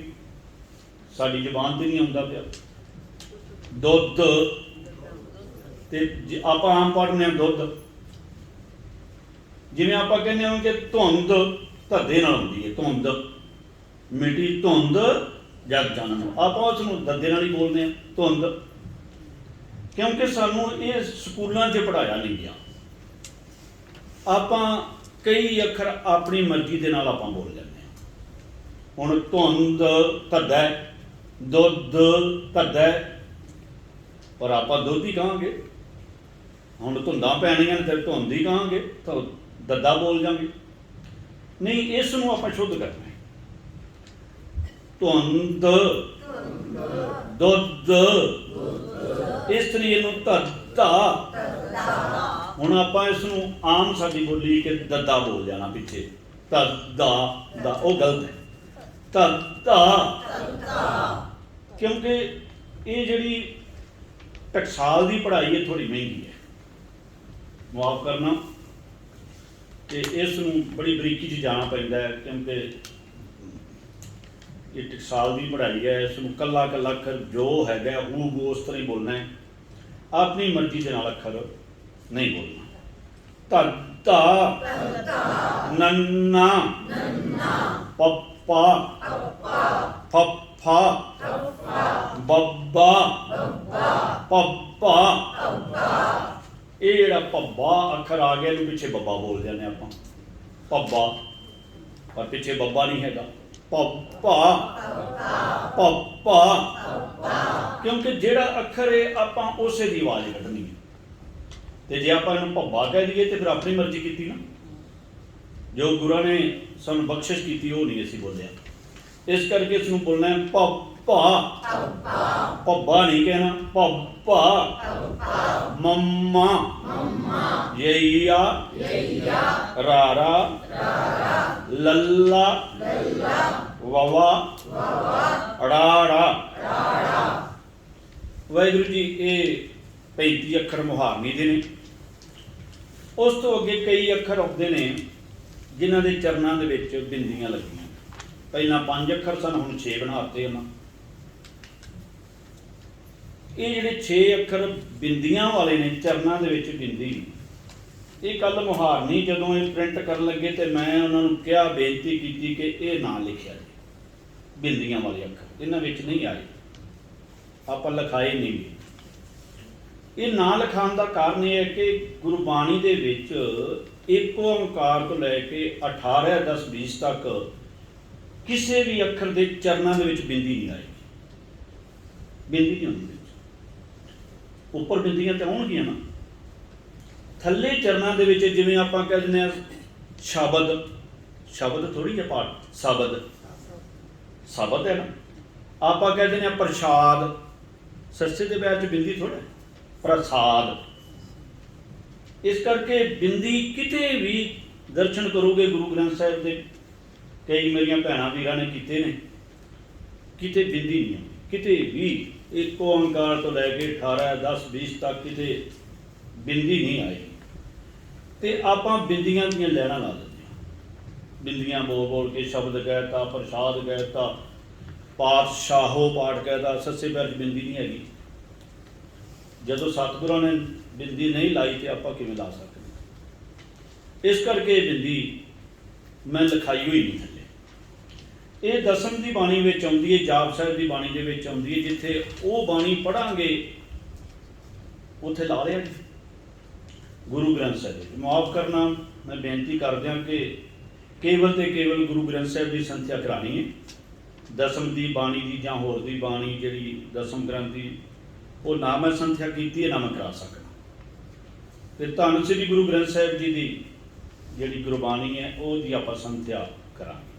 ਸਾਡੀ ਜ਼ੁਬਾਨ 'ਤੇ ਨਹੀਂ ਆਉਂਦਾ ਪਿਆ। ਦੁੱਧ ਤੇ ਆਪਾਂ ਆਮ ਪੜ੍ਹਦੇ ਹਾਂ ਦੁੱਧ। ਜਿਵੇਂ ਆਪਾਂ ਕਹਿੰਦੇ ਹਾਂ ਕਿ ਧੁੰਦ ਧੱਦੇ ਨਾਲ ਹੁੰਦੀ ਹੈ। ਧੁੰਦ, ਮਿੱਟੀ ਧੁੰਦ ਜਗ ਜਾਣਨ, ਆਪਾਂ ਉਸ ਨੂੰ ਦੱਦੇ ਨਾਲ ਹੀ ਬੋਲਦੇ ਹਾਂ। ਧੁੰਦ। क्योंकि सानू ये स्कूलों 'च पढ़ाया नहीं गया। आपां कई अखर अपनी मर्जी के नाल आपां बोल लैंदे हां। हुण धुंध धद्दा है, दुध धद्दा है, पर आपां दुध ही कहांगे। हुण धुंधां पैणीआं ते धुंध ही कहांगे, तो दद्दा बोल जांगे। नहीं, इस नूं आपां शुद्ध करना है। धुंध दुध, इस तरी इहनूं धद्दा। हुण आपां इस नूं आम साडी बोली कि दद्दा बोल जाना पिछे, धद्दा दा, वो गलत है। धद्दा, क्योंकि ये जिहड़ी टकसाल की पढ़ाई है थोड़ी महंगी है, माफ करना, तो इस नूं बड़ी बरीकी च जाना पैंदा है, क्योंकि ये टकसाल की पढ़ाई है। इस नूं कल्ला कल्ला अखर जो है वो उस तरह ही बोलना है, अपनी मर्जी के नाल अखर नहीं बोलना। धद्दा, नन्ना, पप्पा, फप्फा, बब्बा, पप्पा। ये जिहड़ा भब्बा अखर आ गया, इहनूं पिछे बब्बा बोल जाने आपां, भब्बा, पर पिछे बब्बा नहीं हैगा, पप्पा, पप्पा। क्योंकि जिहड़ा अखर है आपां उसे दी आवाज़ कड्ढनी है, तो जे आपां इहनूं भब्बा कह दईए तो फिर अपनी मर्जी की ना, जो गुरु ने सानूं बख्शिश की वो नहीं असीं बोलिया। इस करके इसनूं बोलना है पप्पा, भब्बा नहीं कहना, पप्पा। मम्मा, यैया, रारा, लल्ला, ववा, अड़ाड़ा। वाहिगुरू जी ये 35 अखर मुहारनी दे ने। उस तो अगे कई अखर आउंदे ने जिन्हां दे चरनां दे विच बिंदियां लगियां। पहला 5 अखर सन, हुण 6 बनाते उन्हां। ये जिहड़े 6 अखर बिंदियां वाले ने चरनां दे विच बिंदी, ये कल मुहारनी जदों ये प्रिंट कर लगे तो मैं उन्होंने कहा, बेनती की कि ये ना लिखिया जी, बिंदियां वाले अखर इन्हां विच नहीं आए, आपां लिखाए नहीं गए। ये ना लिखाण का कारण यह है कि गुरबाणी दे विच एक ओंकार तो लैके 18, 10, 20 तक किसी भी अखर के चरनां दे विच बिंदी नहीं आएगी, बिंदी नहीं होंदी। उपर बिंदियां तो आउणगियां ना, थल्ले चरनां दे विच जिवें आपां कह दिंदे आ शब्द, शब्द थोड़ी है पाठ, शब्द शब्द है ना। आपां कह दिंदे आ प्रसाद, सस्से दे बैच बिंदी थोड़ा, प्रसाद। इस करके बिंदी किते भी दर्शन करोगे गुरु ग्रंथ साहिब के, कई मेरिया भैणां वीरां ने कीते ने, किते बिंदी नहीं आती, किते भी एक ओंकार तो लैके 18, 10, 20 तक किते बिंदी नहीं आई। तो आपां बिंदियां दीयां लैणां ला दिंदे हां, बिंदियां बोल बोल के शब्द कहता, प्रसाद कहता, पातशाहो पाठ कहता, सस्से पैर च बिंदी नहीं हैगी। जदों सतगुरां ने बिंदी नहीं लाई तो आपां किवें ला सकदे। इस करके बिंदी मैं लिखाई हुई नहीं थल्ले। ये दसम की बाणी में आउंदी है, जाप साहिब की बाणी दे विच आउंदी है, जिथे वो बाणी पढ़ांगे उत्थे ला लिया जी गुरु ग्रंथ साहिब। माफ करना, मैं बेनती करद्या कि केवल तो केवल गुरु ग्रंथ साहिब की संथ्या करानी है। दसम की बाणी की जां होर दी बाणी जिहड़ी दसम ग्रंथ की, वो ना मैं संथ्या की है ना मैं करा सकना। तो धन श्री गुरु ग्रंथ साहिब जी की जिहड़ी गुरबाणी है वो दी आपां संथ्या करांगे।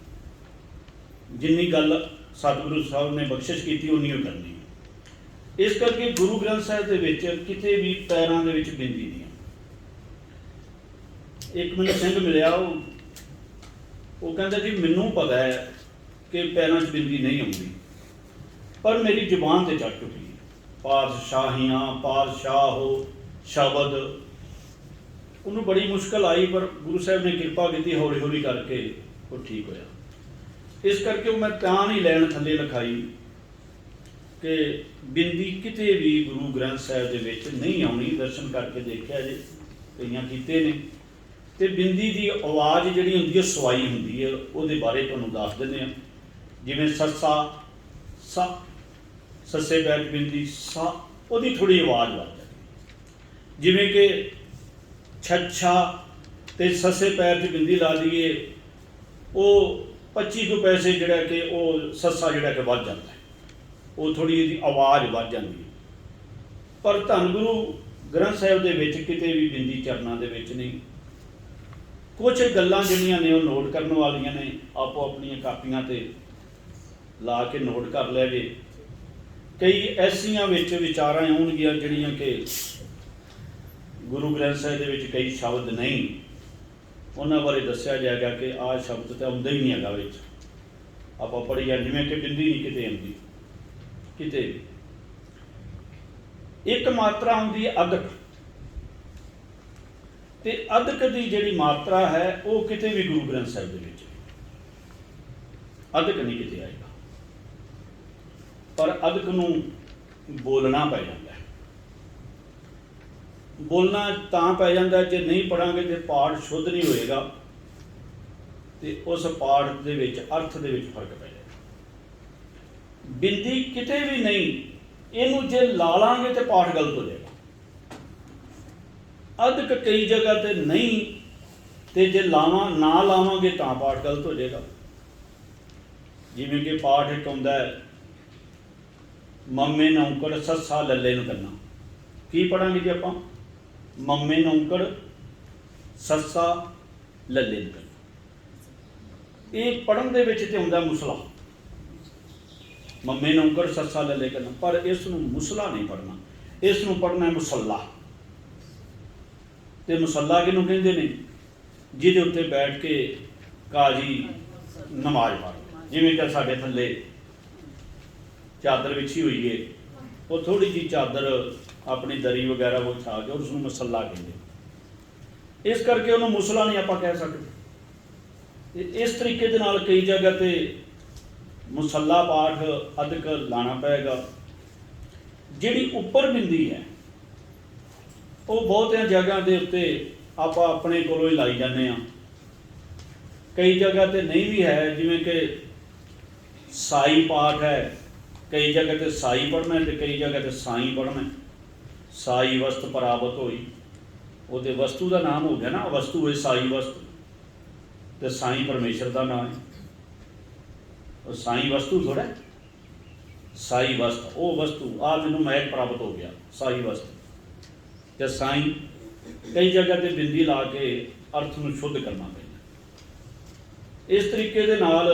जिन्नी गल सतगुरु साहब ने बख्शिश की उन्नी ही करनी है। इस करके गुरु ग्रंथ साहिब दे विच किते भी पैरां दे विच बिंदी नहीं। एक मैनूं सिंह मिलिया, वो कहंदा जी मैनूं पता है कि पैरां 'च बिंदी नहीं आउंदी, पर मेरी जुबान ते चढ़ चुकी है। पातशाहियां, पातशाहो, शब्द, उन्होंने बड़ी मुश्किल आई, पर गुरु साहब ने कृपा की, हौली हौली करके वो ठीक होया। इस करके मैं तां नहीं लैन थल्ले लिखाई कि बिंदी किते भी गुरु ग्रंथ साहिब दे विच नहीं आउणी। दर्शन करके देखिया जी, कईयां कीते ने। ते बिंदी की आवाज़ जिहड़ी हुंदी है सवाई हुंदी है, उहदे बारे तुहानूं दस दिंदे आ। जिवें सस्सा सा, सस्से बैठ बिंदी सा, उहदी थोड़ी आवाज़ वध जाती, जिमें कि छच्छा ते सस्से पैर 'ਚ बिंदी ला दईए वो 25 कुछ पैसे जिहड़ा कि वो सस्सा जिहड़ा कि वध जाता है, वो थोड़ी जी आवाज़ वध जाती है। पर धन गुरु ग्रंथ साहिब दे विच किते भी बिंदी चरनां दे विच नहीं। कुछ गल्लां जिहड़ियां ने वो नोट करन वालियां ने, आपो अपनियां कापियां ते ला के नोट कर लिया जे। कई ऐसियां विच विचारां आउणगीਆਂ जिहड़ियां कि गुरु ग्रंथ साहिब दे विच कई शब्द नहीं, उन्हां बारे दस्सिया जाएगा कि आह शब्द तो आउंदा ही नहीं हैगा विच। आपां पढ़ीए जिवें कि बिंदी नहीं किते आउंदी, किते एक मात्रा आउंदी है अदक, ते अदक की जिहड़ी मात्रा है वो किते भी गुरु ग्रंथ साहिब दे विच अदक नहीं किते आएगा। पर अदक नूं बोलना पै जांदा है। बोलना तां पै जांदा जे नहीं पढ़ांगे तो पाठ शुद्ध नहीं होएगा, ते उस पाठ दे विच अर्थ दे विच फर्क पै जाएगा। बिंदी किते भी नहीं, इनू जे ला लांगे तो पाठ गलत हो जाएगा। अदक कई जगह ते नहीं, ते जे लावां ना लावांगे तो पाठ गलत हो जाएगा। जिवें कि पाठ एक आउंदा है मम्मे नौकड़ सस्सा लल्ले नूं करना, की पढ़ांगे जी आपां? मम्मे नौकड़ सस्सा लल्ले नूं करना। ये पढ़न दे विच ते आउंदा मुसला, मम्मे नौकड़ सस्सा लल्ले करना, पर इस नूं मुसला नहीं पढ़ना, इस नूं पढ़ना मुसल्ला। ते मुसल्ला किहनूं कहिंदे ने? जिहदे उत्ते बैठ के काजी नमाज पढ़, जिवें कि साडे थल्ले चादर विछी हुई है, वो थोड़ी जी चादर अपनी दरी वगैरह वो छा के उसनूं मुसल्ला कहंदे। इस करके उन्होंने मुसला नहीं आप कह सकते। इस तरीके दे नाल कई जगह ते मुसल्ला पाठ अदक लाना पेगा। जिहड़ी उपर बिंदी है वो बहुत जगह के उत्ते आप अपने कोलों ही लाई जाने। कई जगह ते नहीं भी है, जिवें कि साई पाठ है, कई जगह ते साई पढ़ना है तो कई जगह ते साई पढ़ना है। साई वस्त परावत होई, वो वस्तु का नाम हो गया ना, वस्तु है साई वस्तु, तो साई परमेश्वर का नाम है। और साई वस्तु थोड़ा, साई वस्त वो वस्तु आ मैनू महक प्राप्त हो गया, साई वस्त या साई। कई जगह ते बिंदी ला के अर्थ नूं शुद्ध करना पैंदा। इस तरीके दे नाल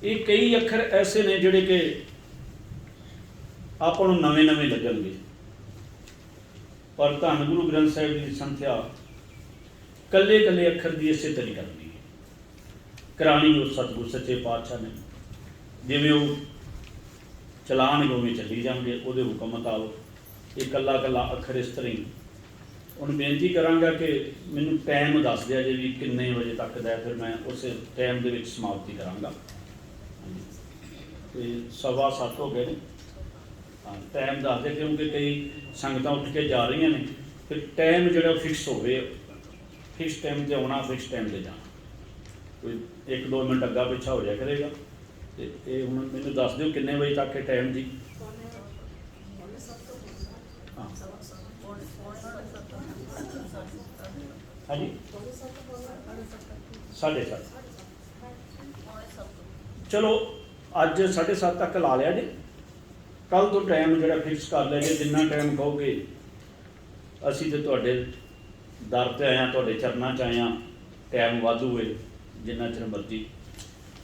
ये कई अखर ऐसे ने जिहड़े कि आपां नूं नवें नवें लगणगे, पर धन गुरु ग्रंथ साहिब की संथ्या कल्ले कल्ले अखर की इसे तरह करनी है। करानी उस सतगुर सच्चे पातशाह ने, जिवें वो चलान उवें चली जाएंगे वो हुक्म मुताबक। ये कला कला अखर इस तरह ही। हुण बेनती करांगा कि मैनूं टाइम दस दिया जे भी किन्ने बजे तक दा, फिर मैं उस टाइम दे विच समाप्ति करांगा। तो 7:15 हो गए ने, टाइम दस दे, क्योंकि कई संगतां उठ के जा रही ने, फिर टाइम जो फिक्स होवे, फिक्स टाइम से आना, फिक्स टाइम से जाना। कोई 1-2 मिनट अग्गा पिछा हो जाया करेगा। तो ये हुण मैनूं दस दिओ किन्ने बजे तक है टाइम जी? हाँ हाँ जी, 7:30। चलो अज 7:30 तक ला लिया जी। कल तो टाइम जो फिक्स कर लिया जी, जिन्ना टाइम कहोगे। असी तो तुहाडे दर ते आए, तुहाडे चरनां च आए, टाइम वाधू है जिन्ना चिर मर्जी।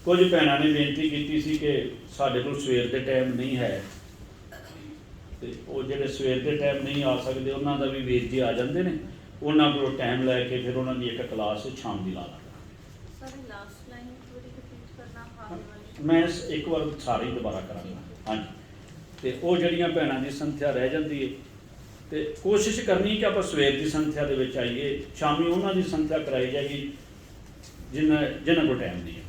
कुछ भैणां ने बेनती की सी कि साडे कोल सवेर दे टाइम नहीं है, तो वो जिहड़े सवेर दे टाइम नहीं आ सकते उन्हां दा भी वीर जी आ जांदे ने, उन्हां कोलों टाइम लैके फिर उन्हां दी एक क्लास शाम दी ला लांगा। मैं एक बार सारी दोबारा करांगा। हाँ जी, तो वो जड़ियाँ भैणां दी संथ्या रह जाती है, तो कोशिश करनी कि आप सवेर की संथ्या दे विच आइए, शामी उन्हां दी संथ्या कराई जाएगी जिन्हां को टाइम नहीं है,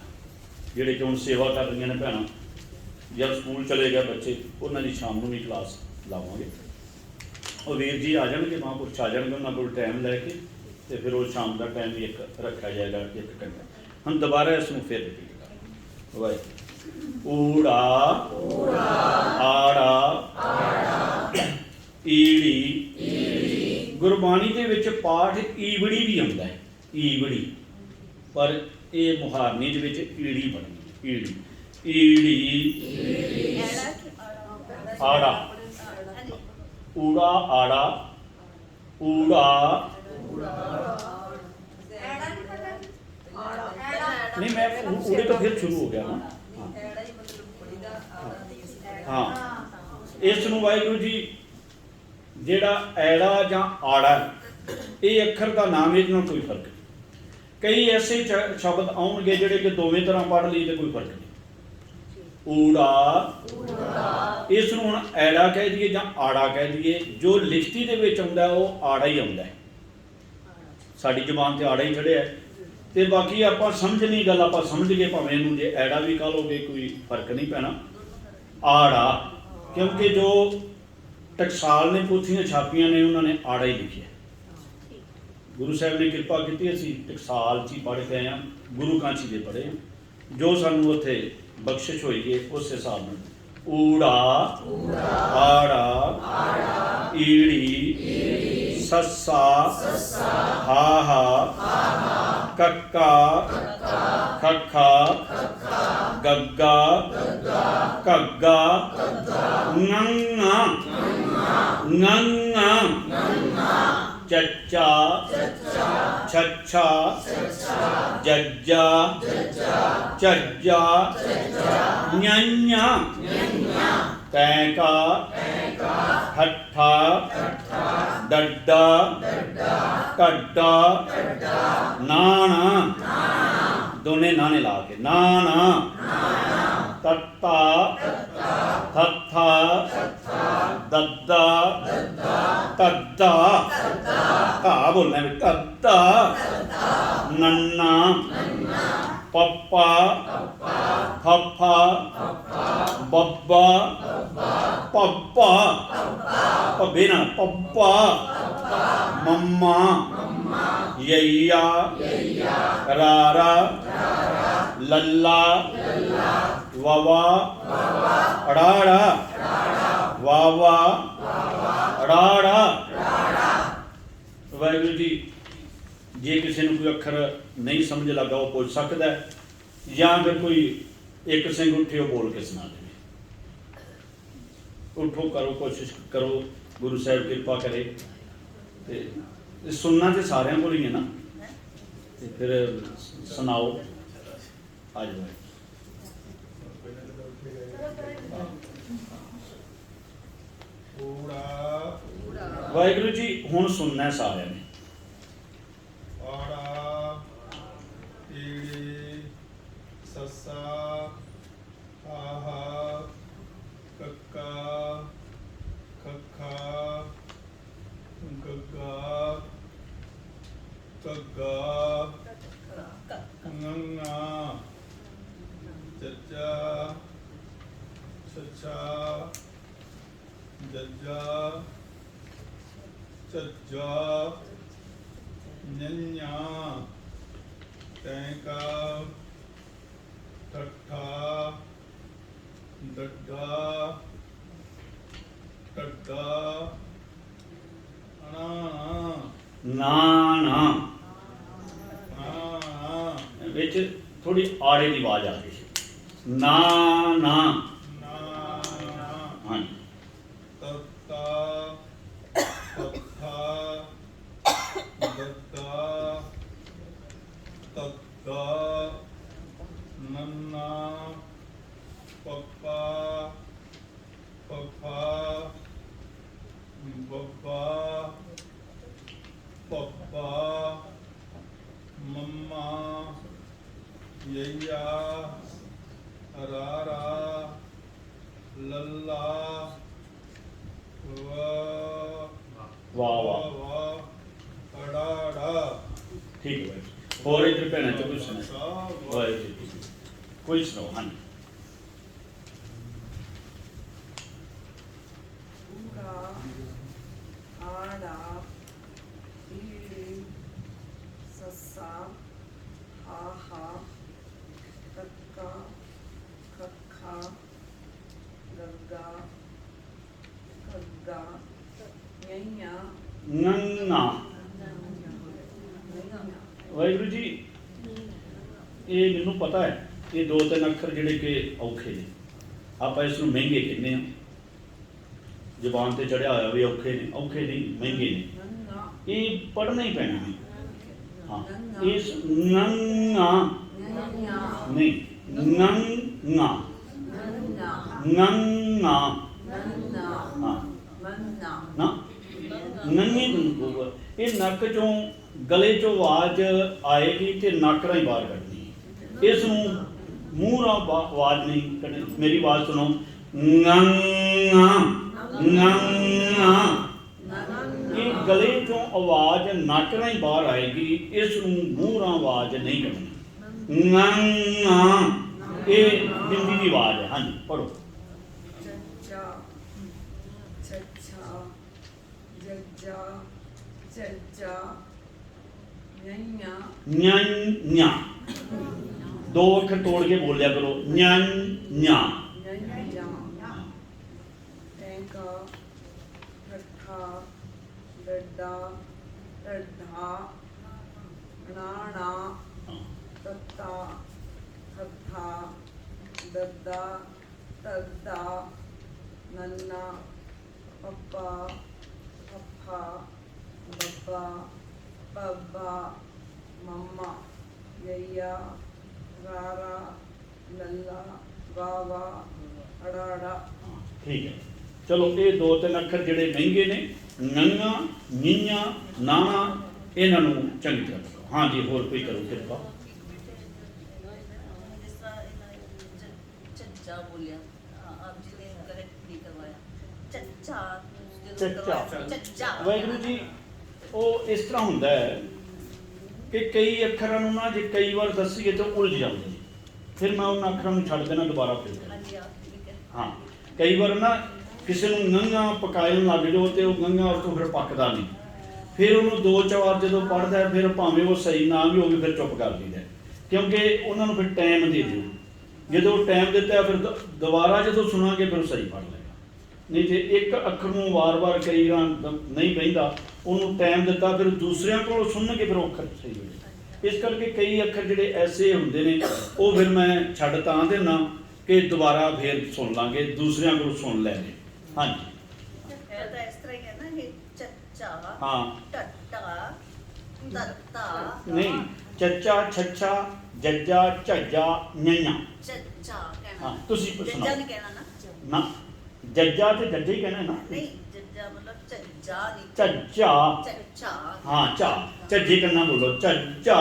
जिहड़े कि हुण सेवा कर रही ने भैणां। जब स्कूल चले गए बच्चे, उन्हां दी शाम नूं भी क्लास लावांगे। और वीर जी आ जाएंगे, महापुरुष आ जाएंगे, उन्हां कोल टाइम लैके, तो फिर वो शाम का टाइम भी एक रखा जाएगा 1 घंटा। हम दोबारा इसनूं फिर रिपीट करेंगे। वाहिगुरू। ऊड़ा आड़ा ईड़ी गुरबाणी दे विच पाठ ईवड़ी भी आउंदा है, ईवड़ी, पर ये मुहारनी दे विच ईड़ी बननी, ईड़ी, ईड़ी, आड़ा, ऊड़ा आड़ा, ऊड़ा, नहीं मैं ऊड़े तो फिर शुरू हो गया ना। हाँ, इस नूं वाहिगुरू जी ਜਿਹੜਾ ਐੜਾ ਜਾਂ ਆੜਾ ਇਹ ਅੱਖਰ ਦਾ ਨਾਮ ਇਹਦੇ ਨਾਲ ਕੋਈ ਫਰਕ ਨਹੀਂ। ਕਈ ਐਸੇ ਸ਼ਬਦ ਆਉਣਗੇ ਜਿਹੜੇ ਕਿ ਦੋਵੇਂ ਤਰ੍ਹਾਂ ਪੜ੍ਹ ਲਈ ਤੇ ਕੋਈ ਫਰਕ ਨਹੀਂ। ਊੜਾ, ਇਸ ਨੂੰ ਹੁਣ ਐੜਾ ਕਹਿ ਦਈਏ ਜਾਂ ਆੜਾ ਕਹਿ ਦਈਏ, ਜੋ ਲਿਖਤੀ ਦੇ ਵਿੱਚ ਆਉਂਦਾ ਉਹ ਆੜਾ ਹੀ ਆਉਂਦਾ, ਸਾਡੀ ਜ਼ੁਬਾਨ ਤੇ ਆੜਾ ਹੀ ਚੜਿਆ। ਤੇ ਬਾਕੀ ਆਪਾਂ ਸਮਝਣੀ ਗੱਲ ਆਪਾਂ ਸਮਝ ਗਏ, ਭਾਵੇਂ ਇਹਨੂੰ ਜੇ ਐੜਾ ਵੀ ਕਹ ਲੋਗੇ ਕੋਈ ਫਰਕ ਨਹੀਂ ਪੈਣਾ। ਆੜਾ ਕਿਉਂਕਿ ਜੋ ਟਕਸਾਲ ਨੇ ਪੋਥੀਆਂ ਛਾਪੀਆਂ ਨੇ ਉਹਨਾਂ ਨੇ ਆੜਾ ਹੀ ਲਿਖਿਆ। ਗੁਰੂ ਸਾਹਿਬ ਨੇ ਕਿਰਪਾ ਕੀਤੀ, ਅਸੀਂ ਟਕਸਾਲ 'ਚ ਹੀ ਪੜ੍ਹ ਕੇ ਆਏ ਹਾਂ, ਗੁਰੂ ਕਾਂਚੀ ਦੇ ਪੜ੍ਹੇ ਹਾਂ, ਜੋ ਸਾਨੂੰ ਉੱਥੇ ਬਖਸ਼ਿਸ਼ ਹੋਈ ਹੈ ਉਸ ਹਿਸਾਬ ਨਾਲ। ਊੜਾ, ਆੜਾ, ਈੜੀ, ਸੱਸਾ, ਹਾਹਾ, ਕੱਕਾ, ਖੱਖਾ, ਗੱਗਾ, ਘੱਗਾ, ਨੰਗਾ, ਚੱਚਾ, ਛੱਛਾ, ਜੱਜਾ, ਝੱਜਾ, ਨਿਆਂਆਂ, ਤੈਂਕਾ, ਠੱਠਾ, ਡੱਡਾ, ਢੱਡਾ, ਨਾਣਾ, ਦੋਨੇ ਨਾਣੇ ਲਾ ਕੇ, ਨਾਣਾ, ਤੱਤਾ, ਥੱਥਾ, ਦੱਦਾ, ਤੱਦਾ, ਧਾ ਬੋਲਣਾ ਵੀ, ਤੱਦਾ, ਨੰਨਾ, ਪੱਪਾ, ਫੱਫਾ, ਬੱਬਾ, ਪੱਪਾ, ਪੱਬੇ ਨਾਲ ਪੱਪਾ, ਮੰਮਾ, ਯਈਆ, ਰਾਰਾ, ਲੱਲਾ, ਵਾਵਾ, ਅੜਾੜਾ, ਵਾਵਾ, ਅੜਾੜਾ। ਵਾਹਿਗੁਰੂ ਜੀ ਜੇ ਕਿਸੇ ਨੂੰ ਕੋਈ ਅੱਖਰ ਨਹੀਂ ਸਮਝ ਲੱਗਾ ਉਹ ਪੁੱਛ ਸਕਦਾ ਹੈ, ਜਾਂ ਫਿਰ ਕੋਈ ਇੱਕ ਸਿੰਘ ਉੱਠੇ ਉਹ ਬੋਲ ਕੇ ਸੁਣਾ ਦੇਵੇ। ਉੱਠੋ, ਕਰੋ, ਕੋਸ਼ਿਸ਼ ਕਰੋ, ਗੁਰੂ ਸਾਹਿਬ ਕਿਰਪਾ ਕਰੇ। ਤੇ ਸੁਣਨਾ ਤੇ ਸਾਰਿਆਂ ਕੋਲ ਹੀ ਹੈ ਨਾ, ਤੇ ਫਿਰ ਸੁਣਾਓ। ਆ ਜਾਓ। ਵਾਹਿਗੁਰੂ ਜੀ ਹੁਣ ਸੁਣਨਾ ਸਾਰਿਆਂ ਨੇ।
ਆੜਾ, ਈੜੀ, ਸੱਸਾ, ਹਾਹਾ, ਕੱਕਾ, ਖੱਖਾ, ਗੱਗਾ, ਘੱਗਾ, ਨੰਗਾ, ਚੱਚਾ, ਛੱਛਾ, ਜੱਜਾ, ਝੱਜਾ, ਨਿਆਂਆਂ, ਤੈਂਕਾ, ਠੱਠਾ, ਡੱਡਾ, ਢੱਡਾ,
ਨਾ ਵਿੱਚ ਥੋੜੀ ਆੜੇ ਦੀ ਆਵਾਜ਼ ਆ ਗਈ। ਨਾ ਹਾਂਜੀ।
ਤੱਤਾ, ਤੱਥਾ, ਦੱਦਾ, ਤੱਦਾ, ਨੰਨਾ, ਪੱਪਾ, ਫੱਫਾ, ਬੱਬਾ, ਪੱਪਾ, ਮੰਮਾ, ਯਈਆ, ਰਾਰਾ, ਲੱਲਾ,
ਵਾਹ
ਅੜਾੜਾ।
ਠੀਕ ਹੈ। ਹੋਰ ਇੱਧਰ ਭੈਣਾਂ ਚੋਂ ਕੋਈ ਸੁਣਾ, ਵਾਹਿਗੁਰੂ ਜੀ ਕੋਈ ਸੁਣਾਓ। ਹਾਂਜੀ।
ਆੜਾ, ਈੜੀ, ਸੱਸਾ, ਹਾਹਾ, ਕੱਕਾ, ਖੱਖਾ, ਗੱਗਾ, ਘੱਗਾ, ਨਿਆਂਆਂ,
ਨੰਨਾ। ਵਾਹਿਗੁਰੂ ਜੀ ਇਹ ਮੈਨੂੰ ਪਤਾ ਹੈ ਇਹ ਦੋ ਤਿੰਨ ਅੱਖਰ ਜਿਹੜੇ ਕਿ ਔਖੇ ਨੇ, ਆਪਾਂ ਇਸ ਨੂੰ ਮਹਿੰਗੇ ਕਹਿੰਦੇ ਹਾਂ। ਜ਼ੁਬਾਨ ਤੇ ਚੜਿਆ ਹੋਇਆ ਵੀ ਔਖੇ ਨੇ, ਔਖੇ ਨਹੀਂ ਮਹਿੰਗੇ ਨੇ, ਇਹ ਪੜ੍ਹਨਾ ਹੀ ਪੈਣਾ ਹੈ। ਹਾਂ ਇਸ ਨੰਨਾ ਨਹੀਂ ਨੰਨਾ ਨੰਨਾ ਹਾਂ ਨਾ ਨੰਨੀ ਨੂੰ ਇਹ ਨੱਕ ਚੋਂ ਗਲੇ ਚੋਂ ਆਵਾਜ਼ ਆਏਗੀ ਤੇ ਨੱਕ ਰਾਹੀਂ ਬਾਹਰ ਕੱਢਣੀ ਹੈ। ਇਸ ਨੂੰ ਮੂੰਹ ਨਾਲ ਆਵਾਜ਼ ਨਹੀਂ ਕੱਢਣੀ। ਮੇਰੀ ਆਵਾਜ਼ ਸੁਣੋ, ਨੰਨਾ ਨੰਨਾ। ਇਹ ਗਲੇ ਚੋਂ ਆਵਾਜ਼ ਨੱਕ ਰਾਹੀਂ ਬਾਹਰ ਆਏਗੀ, ਇਸ ਨੂੰ ਮੂੰਹ ਨਾਲ ਆਵਾਜ਼ ਨਹੀਂ ਕੱਢਣੀ। ਨੰਨਾ ਇਹ ਬਿੰਦੀ ਦੀ ਆਵਾਜ਼ ਹੈ। ਹਾਂਜੀ ਪੜੋ।
ਚੱਚਾ ਚੱਛਾ ਜੱਜਾ ਚੱਜਾ ਨਈਆਂ
ਨਿਆਂ ਦੋ ਅੱਖਰ ਤੋੜ ਕੇ ਬੋਲਿਆ ਕਰੋ, ਨਿਆਂ ਨਿਆਂ।
ਨਈਆਂ ਟੈਂਕਾ ਠੱਠਾ ਡੱਡਾ ਢੱਢਾ ਨਾਣਾ ਤੱਤਾ ਥੱਥਾ ਦੱਦਾ ਤੱਦਾ ਨੰਨਾ ਪੱਪਾ ਪੱਫਾ ਬੱਬਾ ਬੱਬਾ ਮੰਮਾ ਯਈਆ ਰਾਰਾ ਲੱਲਾ ਵਾਵਾ ਅੜਾੜਾ।
ਠੀਕ ਹੈ ਚਲੋ ਇਹ ਦੋ ਤਿੰਨ ਅੱਖਰ ਜਿਹੜੇ ਮਹਿੰਗੇ ਨੇ, ਨੰਗਾ ਨੀਆਂ ਨਾਣਾ, ਇਹਨਾਂ ਨੂੰ ਚੰਗੀ ਤਰ੍ਹਾਂ ਕਰੋ। ਹਾਂਜੀ ਹੋਰ ਕੋਈ ਕਰੋ ਕਿਰਪਾ।
ਚੱਚਾ ਬੋਲਿਆ ਆਪ ਜੀ ਨੇ ਕरेक्ट नहीं करवाया। ਚੱਚਾ
ਚੱਚਾ ਵਾਹਿਗੁਰੂ ਜੀ ਉਹ ਇਸ ਤਰ੍ਹਾਂ ਹੁੰਦਾ ਹੈ ਕਿ ਕਈ ਅੱਖਰਾਂ ਨੂੰ ਨਾ ਜੇ ਕਈ ਵਾਰ ਦੱਸੀਏ ਤਾਂ ਉਲਝ ਜਾਂਦੇ ਨੇ, ਫਿਰ ਮੈਂ ਉਹਨਾਂ ਅੱਖਰਾਂ ਨੂੰ ਛੱਡ ਦੇਣਾ, ਦੁਬਾਰਾ ਫਿਰ
ਹਾਂਜੀ ਆਪ ਠੀਕ ਹੈ।
ਹਾਂ ਕਈ ਵਾਰ ਨਾ ਕਿਸੇ ਨੂੰ ਗੰਗਾ ਪਕਾਇਣ ਲੱਗ ਜਾਓ ਤੇ ਉਹ ਗੰਗਾ ਉਸ ਤੋਂ ਫਿਰ ਪੱਕਦਾ ਨਹੀਂ, ਫਿਰ ਉਹਨੂੰ ਦੋ ਚਾਰ ਜਦੋਂ ਪੜ੍ਹਦਾ ਫਿਰ ਭਾਵੇਂ ਉਹ ਸਹੀ ਨਾ ਵੀ ਹੋਵੇ ਫਿਰ ਚੁੱਪ ਕਰ ਦਿੰਦਾ, ਕਿਉਂਕਿ ਉਹਨਾਂ ਨੂੰ ਫਿਰ ਟਾਈਮ ਦੇ ਦਿਓ। ਜਦੋਂ ਟਾਈਮ ਦਿੱਤਾ ਫਿਰ ਦੁਬਾਰਾ ਜਦੋਂ ਸੁਣਾਂਗੇ ਫਿਰ ਸਹੀ ਪੜ੍ਹ ਲਏਗਾ। ਨਹੀਂ ਤੇ ਇੱਕ ਅੱਖਰ ਨੂੰ ਵਾਰ-ਵਾਰ ਕਈ ਵਾਰ ਨਹੀਂ ਬਹਿੰਦਾ, ਉਹਨੂੰ ਟਾਈਮ ਦਿੱਤਾ ਫਿਰ ਦੂਸਰਿਆਂ ਕੋਲੋਂ ਸੁਣਨਗੇ ਫਿਰ ਉਹ ਅੱਖਰ ਸਹੀ ਹੋ ਜਾਏ। ਇਸ ਕਰਕੇ ਕਈ ਅੱਖਰ ਜਿਹੜੇ ਐਸੇ ਹੁੰਦੇ ਨੇ ਉਹ ਫਿਰ ਮੈਂ ਛੱਡ ਤਾਂ ਦੇਣਾ ਕਿ ਦੁਬਾਰਾ ਫਿਰ ਸੁਣ ਲਾਂਗੇ, ਦੂਸਰਿਆਂ ਕੋਲੋਂ ਸੁਣ ਲੈਣੇ। ਹਾਂਜੀ
ਇਹ ਤਾਂ ਇਸ ਤਰ੍ਹਾਂ ਹੀ ਹੈ ਨਾ, ਇਹ ਚੱਚਾ
ਹਾਂ
ਟੱਟਾ ਦੱਤਾ
ਨਹੀਂ ਚੱਚਾ ਛੱਛਾ ਜੱਜਾ ਝੱਜਾ ਨਈਆਂ।
ਚੱਚਾ ਕਹਿਣਾ।
ਹਾਂ ਤੁਸੀਂ
ਜੱਜਾ
ਸੁਣਾਓ
ਨਹੀਂ ਕਹਿਣਾ ਨਾ।
ਨਾ ਜੱਜਾ ਤੇ ਜੱਜਾ ਹੀ ਕਹਿਣਾ ਹੈ ਨਾ।
ਨਹੀਂ ਜੱਜਾ ਮਤਲਬ ਚੱਜਾ ਨਹੀਂ।
ਚੱਜਾ
ਚੱਚਾ
ਹਾਂ ਚਾ ਝੱਜੇ ਕਰਨਾ ਬੋਲੋ, ਚੱਜਾ।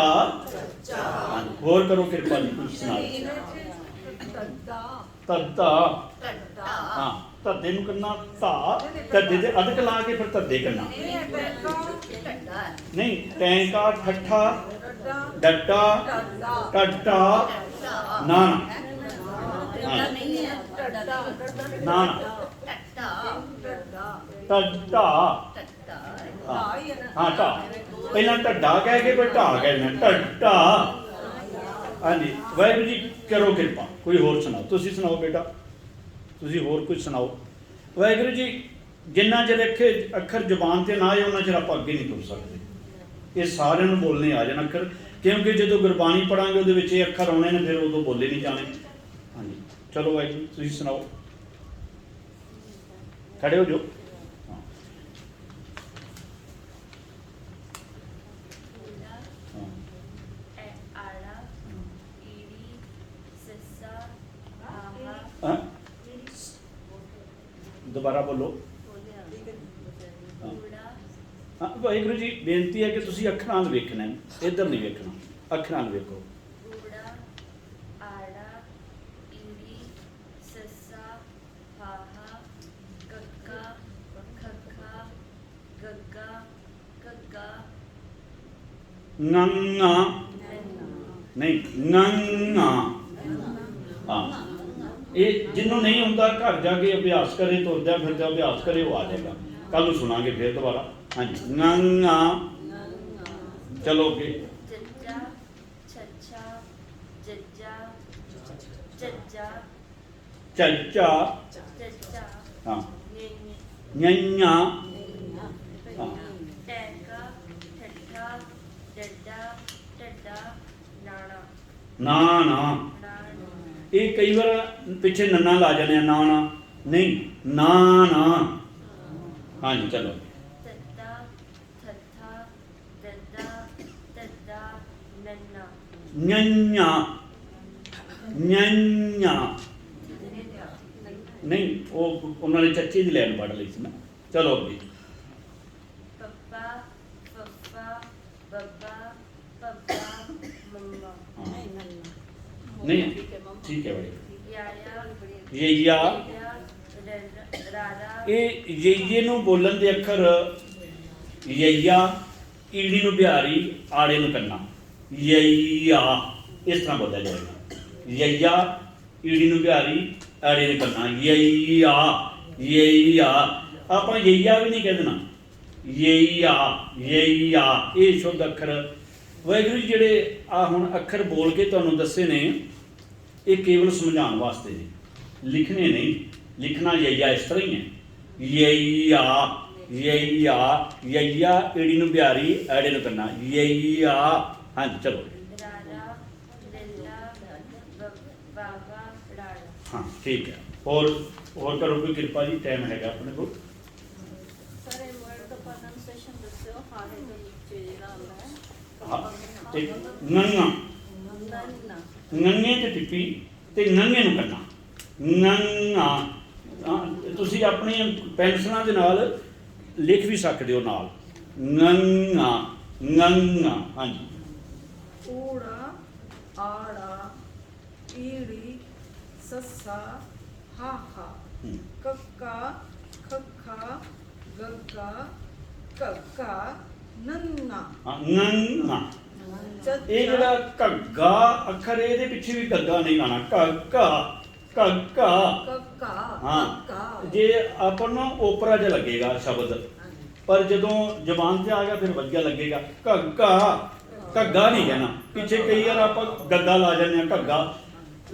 ਚੱਚਾ
ਹਾਂ, ਹੋਰ ਕਰੋ ਕਿਰਪਾ ਜੀ ਕੁਝ ਸੁਣਾਓ। ਤੱਦਾ
ਟੱਟਾ
ਹਾਂ ਧੱਦੇ ਨੂੰ ਕਰਨਾ ਧਾ, ਧੱਦੇ ਤੇ ਅਧਕ ਲਾ ਕੇ ਫਿਰ ਧੱਦੇ ਕਰਨਾ।
ਟੱਟਾ
ਨਹੀਂ ਟੈਂਕਾ ਠੱਠਾ ਡੱਟਾ ਟੱਟਾ ਨਾ
ਟੱਟਾ ਨਹੀਂ ਹੈ।
ਨਾ
ਟੱਟਾ
ਟੱਟਾ
ਟੱਟਾ
ਹਾਂ ਢਾ, ਪਹਿਲਾਂ ਢੱਡਾ ਕਹਿ ਕੇ ਫਿਰ ਢਾ ਕਹਿਣਾ, ਢੱਡਾ। ਹਾਂਜੀ ਵਾਹਿਗੁਰੂ ਜੀ ਕਰੋ ਕਿਰਪਾ। ਕੋਈ ਹੋਰ ਸੁਣਾਓ, ਤੁਸੀਂ ਸੁਣਾਓ ਬੇਟਾ, ਤੁਸੀਂ ਹੋਰ ਕੁਝ ਸੁਣਾਓ। ਵਾਹਿਗੁਰੂ ਜੀ ਜਿੰਨਾ ਚਿਰ ਅੱਖਰ ਜ਼ੁਬਾਨ ਤੇ ਨਾ ਆਏ ਉਹਨਾਂ ਚਿਰ ਆਪਾਂ ਅੱਗੇ ਨਹੀਂ ਤੁਰ ਸਕਦੇ। ਇਹ ਸਾਰਿਆਂ ਨੂੰ ਬੋਲਣੇ ਆ ਜਾਣ ਅੱਖਰ, ਕਿਉਂਕਿ ਜਦੋਂ ਗੁਰਬਾਣੀ ਪੜਾਂਗੇ ਉਹਦੇ ਵਿੱਚ ਇਹ ਅੱਖਰ ਆਉਣੇ ਨੇ, ਫਿਰ ਉਦੋਂ ਬੋਲੇ ਨਹੀਂ ਜਾਣੇ। ਹਾਂਜੀ ਚਲੋ ਵਾਹਿਗੁਰੂ ਤੁਸੀਂ ਸੁਣਾਓ, ਖੜੇ ਹੋ ਜੋ। ਹਾਂ ਦੁਬਾਰਾ ਬੋਲੋ। ਹਾਂ ਵਾਹਿਗੁਰੂ ਜੀ ਬੇਨਤੀ ਹੈ ਕਿ ਤੁਸੀਂ ਅੱਖਰਾਂ ਵੱਲ ਵੇਖਣਾ ਹੈ, ਇੱਧਰ ਨਹੀਂ ਵੇਖਣਾ, ਅੱਖਰਾਂ ਵੱਲ ਵੇਖੋ। ਨੰਨਾ ਨਹੀਂ ਨੰਨਾ। ਹਾਂ ਇਹ ਜਿਹਨੂੰ ਨਹੀਂ ਹੁੰਦਾ ਘਰ ਜਾ ਕੇ ਅਭਿਆਸ ਕਰੇ, ਤੁਰਦਿਆਂ ਫਿਰਦਿਆਂ ਅਭਿਆਸ ਕਰੇ, ਉਹ ਆ ਜਾਏਗਾ। ਕੱਲ ਨੂੰ ਸੁਣਾਂਗੇ ਫਿਰ ਦੁਬਾਰਾ। ਹਾਂਜੀ ਨੰਨਾ ਚਲੋ ਅੱਗੇ।
ਚੱਚਾ ਛੱਛਾ ਜੱਜਾ ਚੱਜਾ
ਚੱਚਾ
ਚੱਚਾ
ਹਾਂ
ਨੇਨੀ
ਨਈਆਂ ਹਾਂ ਨਾ ਨਾ ਇਹ ਕਈ ਵਾਰ ਪਿੱਛੇ ਨੰਨਾ ਲਾ ਜਾਂਦੇ ਆ ਨਾ ਨਾ ਨਹੀਂ ਨਾ ਨਾ ਹਾਂਜੀ ਚਲੋ
ਤੱਤਾ ਥੱਥਾ ਦੱਦਾ ਤੱਦਾ ਨੰਨਾ
ਨਿਆ ਨਿਆ ਨਹੀਂ ਉਹ ਉਹਨਾਂ ਨੇ ਚੱਚੇ ਦੀ ਲਾਈਨ ਪੜ੍ਹ ਲਈ ਸੀ ਨਾ ਚਲੋ ਅੱਗੇ
ਪੱਪਾ ਪੱਪਾ ਬੱਬਾ ਪੱਪਾ ਮੰਮਾ
ਹਾਂ।
ਨਹੀਂ ਨੰਨਾ
ਨਹੀਂ
ਠੀਕ ਹੈ ਮੰਮਾ
ਠੀਕ ਹੈ ਬੜੀ
ਯਾਇਆ
ਯਈਆ
ਰਾਰਾ
ਇਹ ਯਈਏ ਨੂੰ ਬੋਲਣ ਦੇ ਅੱਖਰ ਯਈਆ ਈੜੀ ਨੂੰ ਬਿਹਾਰੀ ਆੜੇ ਨੂੰ ਕੰਨਾ ਯਈਆ ਇਸ ਤਰ੍ਹਾਂ ਬੋਲਿਆ ਜਾਏਗਾ ਯਈਆ ਈੜੀ ਨੂੰ ਬਿਹਾਰੀ ਆੜੇ ਨੂੰ ਕੰਨਾ ਯਈਆ ਯਈਆ ਆਪਾਂ ਯਈਆ ਵੀ ਨਹੀਂ ਕਹਿ ਦੇਣਾ ਯਈਆ ਯਈਆ ਇਹ ਸ਼ੁੱਧ ਅੱਖਰ ਵਾਹਿਗੁਰੂ ਜੀ ਜਿਹੜੇ ਆ ਹੁਣ ਅੱਖਰ ਬੋਲ ਕੇ ਤੁਹਾਨੂੰ ਦੱਸੇ ਨੇ ਇਹ ਕੇਵਲ ਸਮਝਾਉਣ ਵਾਸਤੇ ਨੇ ਲਿਖਣੇ ਨਹੀਂ ਲਿਖਣਾ ਯਈਆ ਇਸ ਤਰ੍ਹਾਂ ਹੀ ਹੈ ਯਈਆ ਯਈਆ ਯਈਆ ਈੜੀ ਨੂੰ ਬਿਹਾਰੀ ਐੜੇ ਨੂੰ ਕਰਨਾ ਯਈਆ ਹਾਂਜੀ ਚਲੋ
ਰਾਰਾ ਲੱਲਾ ਬਾਬਾ ਰਾੜਾ
ਹਾਂ ਠੀਕ ਹੈ ਹੋਰ ਕਰੋ ਕੋਈ ਕਿਰਪਾ ਜੀ ਟਾਈਮ ਹੈਗਾ ਆਪਣੇ ਕੋਲ
ਸਰ ਇਹ ਵਰਡ ਦਾ ਪ੍ਰੋਨਾਂਸੀਏਸ਼ਨ ਦੱਸਿਓ ਹਾਰੇ ਦੇ ਵਿੱਚ ਜਿਹੜਾ ਆਉਂਦਾ ਹੈ
ਹਾਂ ਇੱਕ ਨੰਗਾ
ਨੰਨਾ
ਨੰਗੇ ਤੇ ਟਿੱਪੀ ਤੇ ਨੰਗੇ ਨੂੰ ਕਰਨਾ ਨੰਗਾ ਤੁਸੀਂ ਆਪਣੀ ਪੈਨਸਲਾਂ ਦੇ ਨਾਲ ਲਿਖ ਵੀ ਸਕਦੇ ਹੋ ਨਾਲ ਨੰਗਾ ਨੰਗਾ ਹਾਂਜੀ
ਊੜਾ ਆੜਾ ਈੜੀ ਸੱਸਾ ਹਾਹਾ
ਹੂੰ।
ਕੱਕਾ ਖੱਖਾ ਗੱਗਾ ਕੱਕਾ ਨੰਨਾ
ਹਾਂ ਨੰਗਾ ਇਹ ਜਿਹੜਾ ਘੱਗਾ ਅੱਖਰ ਇਹਦੇ ਪਿੱਛੇ ਵੀ ਗੱਗਾ ਨਹੀਂ ਲਾਣਾ ਘੱਗਾ ਘੱਗਾ
ਕੱਕਾ
ਹਾਂ
ਕੱਕਾ
ਜੇ ਆਪਾਂ ਨੂੰ ਓਪਰਾ ਜਿਹਾ ਲੱਗੇਗਾ ਸ਼ਬਦ ਪਰ ਜਦੋਂ ਜ਼ਬਾਨ ਤੇ ਆ ਗਿਆ ਫਿਰ ਵਧੀਆ ਲੱਗੇਗਾ ਘੱਗਾ ਘੱਗਾ ਨਹੀਂ ਕਹਿਣਾ ਪਿੱਛੇ ਕਈ ਵਾਰ ਆਪਾਂ ਗੱਗਾ ਲਾ ਜਾਂਦੇ ਆ ਘੱਗਾ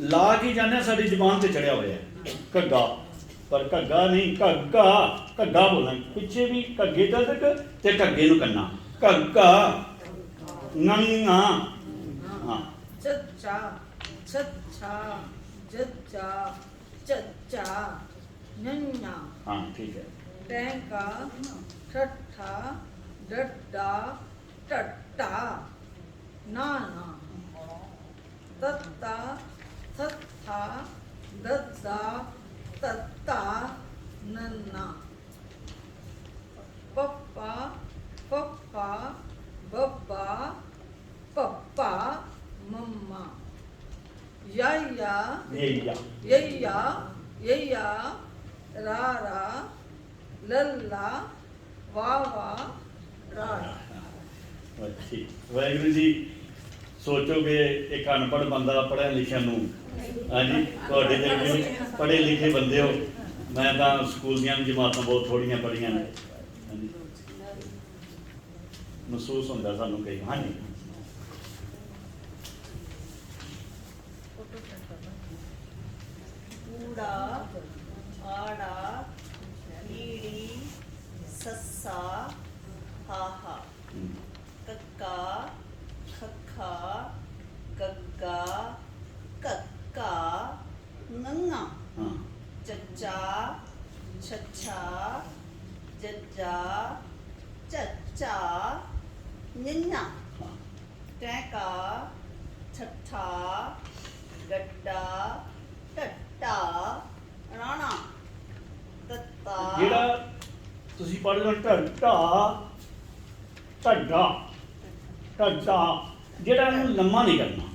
ਲਾ ਕੇ ਜਾਂਦੇ ਆ ਸਾਡੀ ਜ਼ਬਾਨ ਤੇ ਚੜਿਆ ਹੋਇਆ ਹੈ ਘੱਗਾ ਪਰ ਘੱਗਾ ਨਹੀਂ ਘੱਗਾ ਘੱਗਾ ਬੋਲਣਾ ਪਿੱਛੇ ਵੀ ਘੱਗੇ ਤੱਕ ਤੇ ਘੱਗੇ ਨੂੰ ਕਰਨਾ ਘੱਗਾ ਨੰਗਾ ਹਾਂ
ਚੱਚਾ ਛੱਛਾ ਜੱਜਾ ਚੱਚਾ ਨੰਨਾ
ਹਾਂ ਠੀਕ ਹੈ
ਟੈਂਕਾ ਠੱਠਾ ਡੱਡਾ ਟੱਟਾ ਨਾਨਾ ਤੱਤਾ ਥੱਥਾ ਦੱਦਾ ਤੱਤਾ ਨੰਨਾ ਪੱਪਾ ਪੱਪਾ ਬੱਬਾ ਪੱਪਾ ਮੰਮਾ ਯਈਆ
ਯਈਆ
ਯਈਆ ਯਈਆ ਰਾਰਾ ਲੱਲਾ ਵਾਵਾ ਰਾੜਾ
ਵਾਹਿਗੁਰੂ ਜੀ ਸੋਚੋਗੇ ਇੱਕ ਅਨਪੜ੍ਹ ਬੰਦਾ ਪੜ੍ਹਿਆ ਲਿਖਿਆ ਨੂੰ ਹਾਂਜੀ ਤੁਹਾਡੇ ਜਿਹੜੇ ਪੜ੍ਹੇ ਲਿਖੇ ਬੰਦੇ ਹੋ ਮੈਂ ਤਾਂ ਸਕੂਲ ਦੀਆਂ ਜਮਾਤਾਂ ਬਹੁਤ ਥੋੜੀਆਂ ਪੜ੍ਹੀਆਂ ਨੇ ਹਾਂਜੀ ਮਹਿਸੂਸ ਹੁੰਦਾ ਸਾਨੂੰ ਕਈ ਹਾਂਜੀ
ਊੜਾ ਆੜਾ ਈੜੀ ਸੱਸਾ ਹਾਹਾ
ਹਮ,
ਕੱਕਾ ਖੱਖਾ ਗੱਗਾ ਕੱਕਾ ਨੰਨਾ
ਹਾਂ
ਚੱਚਾ ਛੱਛਾ ਜੱਜਾ ਚੱਚਾ ਨਿੰਨਾ
ਹਾਂ
ਟੈਂਕਾ ਠੱਠਾ ਗੱਡਾ ਟੱਟਾ ਰਾਣਾ ਤੱਤਾ
ਜਿਹੜਾ ਤੁਸੀਂ ਪੜ੍ਹਦੇ ਢੱਡਾ ਢੱਡਾ ਢੱਡਾ ਜਿਹੜਾ ਇਹਨੂੰ ਲੰਮਾ ਨਹੀਂ ਕਰਨਾ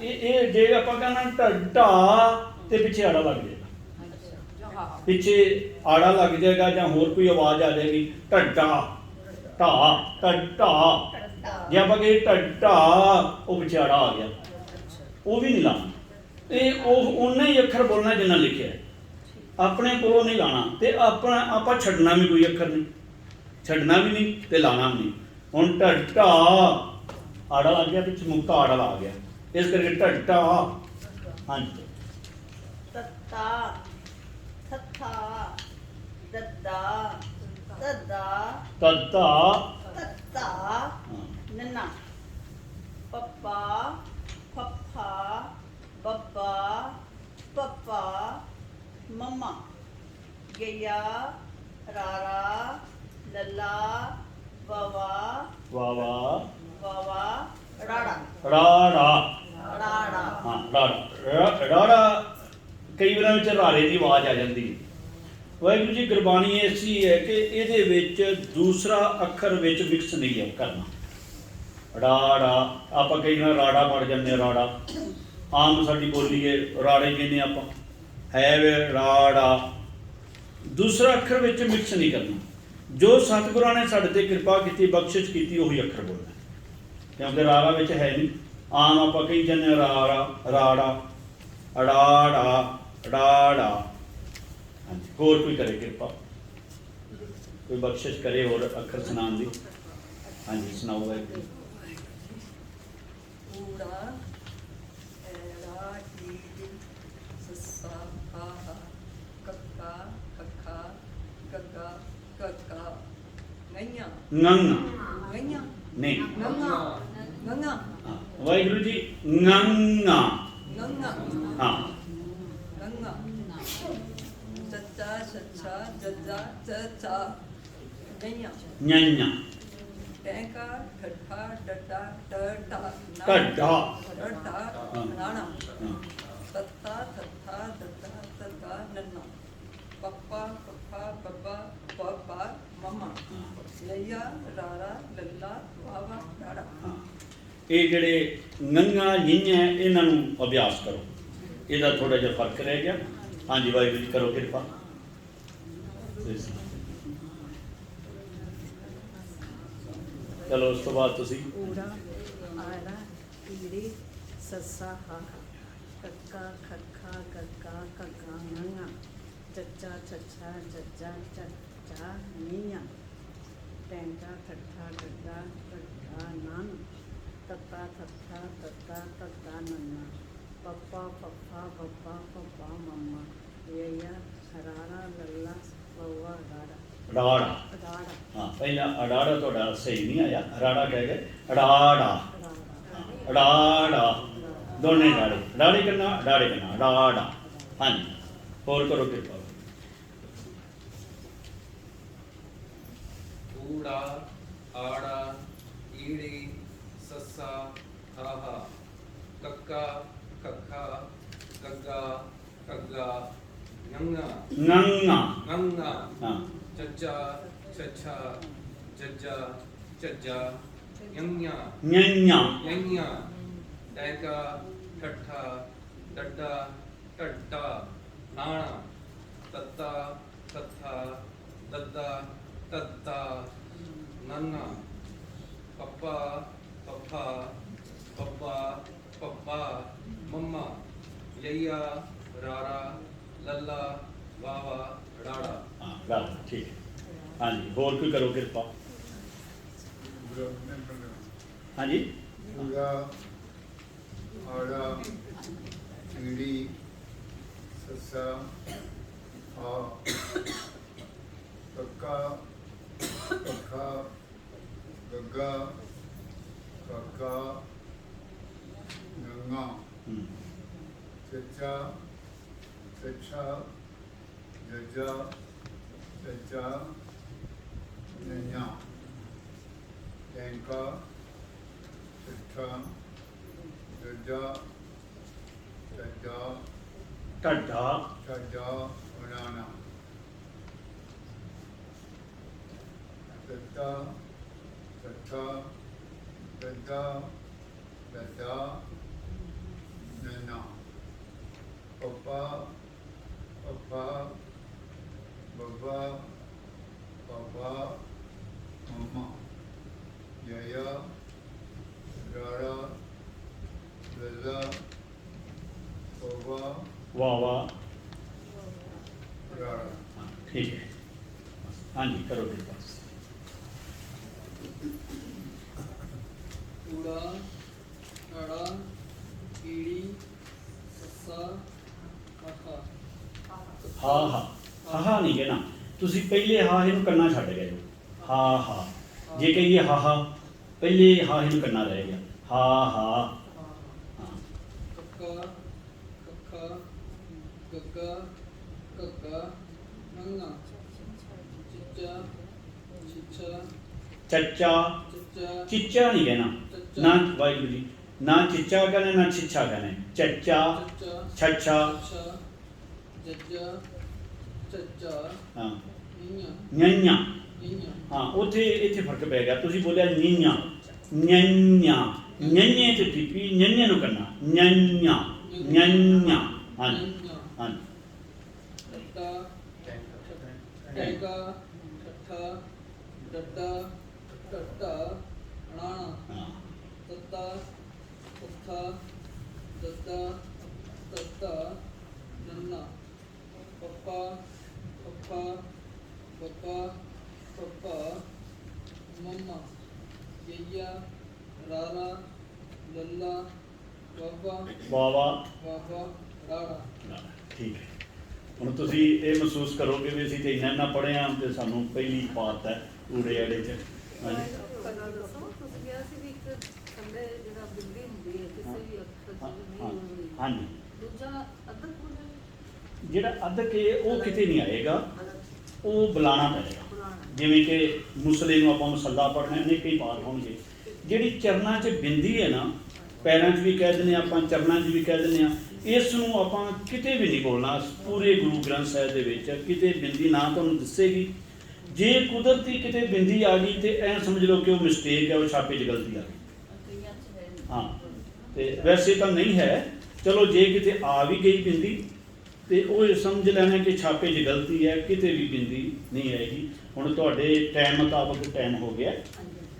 ਇਹ ਜੇ ਆਪਾਂ ਕਹਿੰਦਾ ਢੱਡਾ ਤੇ ਪਿੱਛੇ ਆੜਾ ਲੱਗ ਜਾਏਗਾ ਪਿੱਛੇ ਆੜਾ ਲੱਗ ਜਾਏਗਾ ਜਾਂ ਹੋਰ ਕੋਈ ਆਵਾਜ਼ ਆ ਜਾਏਗੀ ਢੱਡਾ ਢਾ ਢੱਡਾ ਜੇ ਆਪਾਂ ਕਹੇ ਢੱਡਾ ਉਹ ਪਿੱਛੇ ਆੜਾ ਆ ਗਿਆ ਉਹ ਵੀ ਨਹੀਂ ਲਾਉਣਾ ਇਹ ਉਹ ਉਨਾ ਹੀ ਅੱਖਰ ਬੋਲਣਾ ਜਿੰਨਾ ਲਿਖਿਆ ਹੈ ਆਪਣੇ ਕੋਲੋਂ ਨਹੀਂ ਲਾਣਾ ਤੇ ਆਪਾਂ ਛੱਡਣਾ ਵੀ ਕੋਈ ਅੱਖਰ ਨਹੀਂ ਛੱਡਣਾ ਵੀ ਨਹੀਂ ਤੇ ਲਾਣਾ ਵੀ ਨਹੀਂ ਹੁਣ ਢੱਡਾ ਆੜਾ ਲੱਗ ਗਿਆ ਪਿੱਛੇ ਮੁਕਤਾ ਆੜਾ ਆ ਗਿਆ ਇਸ ਕਰਕੇ ਢੱਡਾ ਹਾਂਜੀ
ਤੱਤਾ ਥੱਥਾ ਦੱਦਾ ਤੱਦਾ
ਤੱਤਾ
ਤੱਤਾ
ਹਾਂ
ਨੰਨਾ ਪੱਪਾ ਫੱਫਾ
मम्मा गैया रारा लल्ला वावा
ਵਾਵਾ
वावा राड़ा
ਰਾੜਾ
राड़ा
ਹਾਂ ਰਾੜਾ ਰਾੜਾ ਕਈ ਵਾਰਾਂ ਵਿੱਚ ਰਾੜੇ ਦੀ ਆਵਾਜ਼ ਆ ਜਾਂਦੀ ਹੈ। ਵਾਹਿਗੁਰੂ ਜੀ ਗੁਰਬਾਣੀ ਐਸੀ ਹੈ ਕਿ ਇਹਦੇ ਵਿੱਚ ਦੂਸਰਾ ਅੱਖਰ ਵਿੱਚ ਮਿਕਸ ਨਹੀਂ ਹੈ ਕਰਨਾ। ਰਾੜਾ ਆਪਾਂ ਕਈ ਵਾਰ ਰਾੜਾ ਬਣ ਜਾਂਦੇ ਹਾਂ, ਰਾੜਾ ਆਮ ਸਾਡੀ ਬੋਲੀ ਹੈ, ਰਾੜੇ ਕਹਿੰਦੇ ਆਪਾਂ, ਹੈ ਵੇ ਰਾੜਾ, ਦੂਸਰਾ ਅੱਖਰ ਵਿੱਚ ਮਿਕਸ ਨਹੀਂ ਕਰਨਾ। ਜੋ ਸਤਿਗੁਰਾਂ ਨੇ ਸਾਡੇ ਤੇ ਕਿਰਪਾ ਕੀਤੀ, ਬਖਸ਼ਿਸ਼ ਕੀਤੀ, ਉਹੀ ਅੱਖਰ ਬੋਲਣਾ, ਕਿਉਂਕਿ ਰਾੜਾ ਵਿੱਚ ਹੈ ਨਹੀਂ। ਆਮ ਆਪਾਂ ਕਹੀ ਜਾਂਦੇ ਹਾਂ ਰਾੜਾ ਰਾੜਾ ਅੜਾੜਾ ਅੜਾੜਾ। ਹਾਂਜੀ, ਹੋਰ ਕੋਈ ਕਰੇ ਕਿਰਪਾ, ਕੋਈ ਬਖਸ਼ਿਸ਼ ਕਰੇ ਹੋਰ ਅੱਖਰ ਸੁਣਾਉਣ ਦੀ। ਹਾਂਜੀ ਸੁਣਾਓ ਵਾਹਿਗੁਰੂ।
ਊੜਾ ਐੜਾ ਈੜੀ ਸੱਸਾ ਹਾਹਾ ਕੱਕਾ ਕੱਖਾ ਗੱਗਾ ਕੱਕਾ ਗਈਆਂ
ਨੰਗਾ
ਗਈਆਂ
ਨਹੀਂ,
ਗੰਗਾ ਗੰਗਾ
ਹਾਂ, ਵਾਹਿਗੁਰੂ ਜੀ ਨੰਗਾ,
ਗੰਗਾ
ਹਾਂ,
ਗੰਗਾ ਚੱਚਾ ਛੱਛਾ ਜੱਜਾ ਚਚਾ ਗਈਆਂ
ਨਿਆਂਆਂ
ਟੈਂਕਾ ਠੱਠਾ ਡੱਡਾ ਟਟਾ
ਢੱਡਾ,
ਟਟਾ ਨਾਣਾ
ਹਾਂ,
ਤੱਤਾ ਥੱਥਾ ਦੱਦਾ ਤੱਤਾ ਨੰਨਾ ਪੱਪਾ ਪੱਪਾ ਬੱਬਾ ਬੱਬਾ ਮਮਾ ਲਈਆ ਰਾਰਾ ਲੱਲਾ ਵਾਵਾ ਡਾੜਾ
ਹਾਂ। ਇਹ ਜਿਹੜੇ ਨੰਗਾ ਜਿੰਨਾਂ ਇਹਨਾਂ ਨੂੰ ਅਭਿਆਸ ਕਰੋ, ਇਹਦਾ ਥੋੜਾ ਜਿਹਾ ਫਰਕ ਰਹਿ ਗਿਆ। ਹਾਂਜੀ ਵਾਹਿਗੁਰੂ ਜੀ ਕਰੋ ਕਿਰਪਾ। ਚਲੋ ਉਸ ਤੋਂ ਬਾਅਦ ਤੁਸੀਂ
ਊੜਾ ਆੜਾ ਈੜੀ ਸੱਸਾ ਹਾਹਾ ਕੱਕਾ ਖੱਖਾ ਗੱਗਾ ਘੱਗਾ ਨੰਗਾ ਚੱਚਾ ਛੱਛਾ ਜੱਜਾ ਚੱਚਾ ਨੀਆਂ ਟੈਂਕਾ ਠੱਠਾ ਡੱਡਾ ਢੱਡਾ ਨਨ ਤੱਤਾ ਥੱਥਾ ਤੱਤਾ ਤੱਤਾ ਨੰਨਾ ਪੱਪਾ ਪੱਪਾ ਬੱਬਾ ਪੱਪਾ ਮੰਮਾ ਯਈਆ ਹਰਾਰਾ ਲੱਲਾ ਵਵਾ ਰਾੜਾ
ਅੜਾੜਾ,
ਰਾੜਾ
ਹਾਂ ਪਹਿਲਾਂ ਅੜਾੜਾ ਤੁਹਾਡਾ ਸਹੀ ਨਹੀਂ ਆਇਆ, ਅੜਾੜਾ ਕਹਿ ਗਏ, ਅੜਾੜਾ,
ਰਾੜਾ
ਅੜਾੜਾ, ਦੋਨੇ ਡਾੜੇ, ਡਾੜੇ ਕਰਨਾ, ਡਾੜੇ ਕਰਨਾ, ਅੜਾੜਾ। ਹਾਂਜੀ ਹੋਰ ਕਰੋ ਕਿਰਪਾ।
ਊੜਾ ਆੜਾ ਈੜੀ ਸੱਸਾ ਹਾਹਾ ਕੱਕਾ ਕੱਖਾ ਗੱਗਾ ਕੱਗਾ ਨੰਗਾ
ਨੰਗਾ,
ਨੰਗਾ
ਹਾਂ,
ਚੱਚਾ ਛੱਛਾ ਜੱਜਾ ਝੱਜਾ ਯੰਗੀਆਂ
ਨਿਆਂਆਂ,
ਯੰਗੀਆਂ ਟੈਂਕਾ ਠੱਠਾ ਡੱਡਾ ਢੱਡਾ ਨਾਣਾ ਤੱਤਾ ਤੱਥਾ ਦੱਦਾ ਤੱਤਾ ਨੰਨਾ ਪੱਪਾ ਪੱਪਾ ਪੱਪਾ ਪੱਪਾ ਮੰਮਾ ਯਈਆ ਰਾਰਾ ਲੱਲਾ ਵਾਵਾ ਰਾੜਾ।
ਹਾਂ ਰਾੜਾ, ਠੀਕ ਹੈ। ਹਾਂਜੀ ਹੋਰ ਕੋਈ ਕਰੋ ਕਿਰਪਾ। ਹਾਂਜੀ
ਊੜਾ ਆੜਾ ਈੜੀ ਸੱਸਾ ਆ ਕੱਕਾ ਕੱਖਾ ਗੱਗਾ ਕਾਕਾ ਨੰਗਾ
ਹੂੰ,
ਚੱਚਾ ਛੱਛਾ ਜੱਜਾ ਚੱਚਾ ਨੰਨਾ ਟੈਂਕਾ ਠੱਠਾ ਜੱਜਾ ਚੱਜਾ
ਢੱਡਾ,
ਚੱਜਾ ਬਣਾਣਾ ਤੱਤਾ ਤੱਤਾ ਦੱਦਾ ਦੱਦਾ ਨੰਨਾ ਪੱਪਾ ਪੱਪਾ ਬੱਬਾ ਪਾਪਾ ਮੰਮਾ ਯਾਇਆ ਰਾੜਾ ਲੱਲਾ ਬਾਬਾ
ਵਾਵਾ,
ਰਾੜਾ
ਹਾਂ ਠੀਕ ਹੈ। ਹਾਂਜੀ ਕਰੋ ਕਿਰਪਾ।
ਊੜਾ ਆੜਾ ਈੜੀ ਸੱਸਾ ਹਾਹਾ
ਹਾਂ ਹਾਂ, ਹਾਹਾ ਨਹੀਂ ਕਹਿਣਾ ਤੁਸੀਂ, ਪਹਿਲੇ ਹਾ ਇਹਨੂੰ ਕੰਨਾ ਛੱਡ ਗਏ ਹੋ। ਹਾਂ ਹਾਂ, ਜੇ ਕਹੀਏ ਹਾਹਾ ਪਹਿਲੇ ਹਾ ਇਹਨੂੰ ਕੰਨਾ ਰਹਿ ਗਿਆ। ਹਾਂ ਹਾਂ, ਹਾਂ
ਕੱਕਾ ਕੱਖਾ ਗੱਗਾ ਕੱਕਾ ਨੰਗਾ ਚਿੱਚਾ ਛਿੱਛਾ
ਚੱਚਾ
ਚੱਚਾ
ਚਿੱਚਾ ਨਹੀਂ ਕਹਿਣਾ ਨਾ ਵਾਹਿਗੁਰੂ ਜੀ ਨਾ ਚਿੱਚਾ कहना ना छिच्छा कहना चच्चा
ਚੱਚਾ
छच्छा
ਛਾ ਜੱਜਾ ਚੱਚਾ
हाँ
ਨੀਆਂ
न्यन्या
ਨੀਆਂ
हाँ ਉੱਥੇ ਇੱਥੇ ਫਰਕ ਪੈ ਗਿਆ ਤੁਸੀਂ ਬੋਲਿਆ ਨੀਆਂ ਨਿਆਂਆਂ ਨਿਆਂਏ ਤੇ ਟੀਪੀ ਨਿਆਂਏ ਨੂੰ ਕਰਨਾ ਨਿਆਂਆਂ ਨਿਆਂਆਂ ਹਾਂ
ਨੀਆਂ
ਹਾਂ
ਟੱਟਾ ਟੈਂਕਾ ਠੱਠਾ ਡੱਡਾ ਟੱਟਾ ਅਣਾਣਾ
ਹਾਂ
ਤੱਤਾ ਤੱਥਾ ਦੱਦਾ ਤੱਤਾ ਨੰਨਾ ਪੱਪਾ ਪੱਪਾ ਬੱਬਾ ਪੱਪਾ ਮੰਮਾ ਯਈਆ ਰਾਰਾ ਲੱਲਾ ਬਾਬਾ
ਵਾਵਾ
ਬਾਬਾ ਰਾੜਾ
ਠੀਕ ਹੈ ਹੁਣ ਤੁਸੀਂ ਇਹ ਮਹਿਸੂਸ ਕਰੋਗੇ ਵੀ ਅਸੀਂ ਤੇ ਇੰਨਾ ਪੜ੍ਹਿਆ ਤੇ ਸਾਨੂੰ ਪਹਿਲੀ ਬਾਤ ਹੈ ਊੜੇ ਆੜੇ ਚ ਹਾਂਜੀ
ਪਹਿਲਾਂ ਦੱਸੋ ਤੁਸੀਂ ਕਿਹਾ ਸੀ ਵੀ ਇੱਕ ਥੱਲੇ ਜਿਹੜਾ ਬਿੰਦੀ ਹੁੰਦੀ ਹੈ ਕਿਸੇ ਵੀ ਅੱਖਰ ਚ
ਹਾਂ,
ਨਹੀਂ
ਹਾਂ,
ਹੁੰਦੀ
ਹਾਂਜੀ
ਦੂਜਾ ਅੱਧਕ ਬੋਲੇ
ਜਿਹੜਾ ਅੱਧਕ ਹੈ ਉਹ ਕਿਤੇ ਨਹੀਂ ਆਏਗਾ ਉਹ ਬੁਲਾਣਾ ਪਏਗਾ
ਬੁਲਾਣਾ
ਜਿਵੇਂ ਕਿ ਮੁਸਲੇ ਨੂੰ ਆਪਾਂ ਮਸੱਲਾ ਪੜ੍ਹਨਾ ਨੇ ਕਈ ਪਾਠ ਹੋਣਗੇ ਜਿਹੜੀ ਚਰਨਾਂ 'ਚ ਬਿੰਦੀ ਹੈ ਨਾ ਪੈਰਾਂ 'ਚ ਵੀ ਕਹਿ ਦਿੰਦੇ ਹਾਂ ਆਪਾਂ ਚਰਨਾਂ 'ਚ ਵੀ ਕਹਿ ਦਿੰਦੇ ਹਾਂ ਇਸ ਨੂੰ ਆਪਾਂ ਕਿਤੇ ਵੀ ਨਹੀਂ ਬੋਲਣਾ ਪੂਰੇ ਗੁਰੂ ਗ੍ਰੰਥ ਸਾਹਿਬ ਦੇ ਵਿੱਚ ਕਿਤੇ ਬਿੰਦੀ ਨਾ ਤੁਹਾਨੂੰ ਦੱਸੇਗੀ ਜੇ ਕੁਦਰਤੀ ਕਿਤੇ ਬਿੰਦੀ ਆ ਗਈ ਤੇ ਐਂ ਸਮਝ ਲਓ ਕਿ ਉਹ ਮਿਸਟੇਕ ਹੈ ਉਹ ਛਾਪੇ 'ਚ ਗਲਤੀ ਆ ਗਈ
ਕਈਆਂ ਚ ਹੈ
ਹਾਂ ਤੇ ਵੈਸੇ ਤਾਂ ਨਹੀਂ ਹੈ ਚਲੋ ਜੇ ਕਿਤੇ ਆ ਵੀ ਗਈ ਬਿੰਦੀ ਤੇ ਉਹ ਸਮਝ ਲੈਣਾ ਕਿ ਛਾਪੇ 'ਚ ਗਲਤੀ ਹੈ ਕਿਤੇ ਵੀ ਬਿੰਦੀ ਨਹੀਂ ਆਏਗੀ ਹੁਣ ਤੁਹਾਡੇ ਟਾਈਮ ਮੁਤਾਬਕ ਟਾਈਮ ਹੋ ਗਿਆ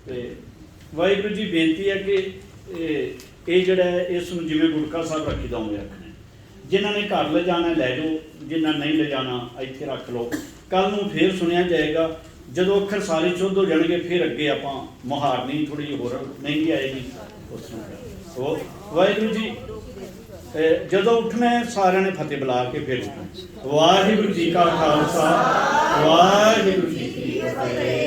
ਤੇ ਵਾਹਿਗੁਰੂ ਜੀ ਬੇਨਤੀ ਹੈ ਕਿ ਇਹ ਜਿਹੜਾ ਹੈ ਇਸ ਨੂੰ ਜਿਵੇਂ ਗੁਟਕਾ ਸਾਹਿਬ ਰੱਖੀ ਦੋਗੇ ਰੱਖਣਾ ਜਿਨ੍ਹਾਂ ਨੇ ਘਰ ਲੈ ਜਾਣਾ ਲੈ ਜਾਓ ਜਿਨ੍ਹਾਂ ਨਹੀਂ ਲੈ ਜਾਣਾ ਇੱਥੇ ਰੱਖ ਲਓ ਕੱਲ ਨੂੰ ਫੇਰ ਸੁਣਿਆ ਜਾਏਗਾ ਜਦੋਂ ਅੱਖਰ ਸਾਰੇ ਸ਼ੁੱਧ ਹੋ ਜਾਣਗੇ ਫਿਰ ਅੱਗੇ ਆਪਾਂ ਮੁਹਾਰਨੀ ਥੋੜੀ ਹੋਰ ਮਹਿੰਗੀ ਆਏਗੀ ਉਸ ਨੂੰ ਉਹ ਵਾਹਿਗੁਰੂ ਜੀ ਜਦੋਂ ਉੱਠਣਾ ਹੈ ਸਾਰਿਆਂ ਨੇ ਫਤਿਹ ਬੁਲਾ ਕੇ ਫਿਰ ਉੱਠਣਾ ਵਾਹਿਗੁਰੂ ਜੀ ਕਾ ਖਾਲਸਾ ਵਾਹਿਗੁਰੂ ਜੀ ਕੀ ਫਤਿਹ।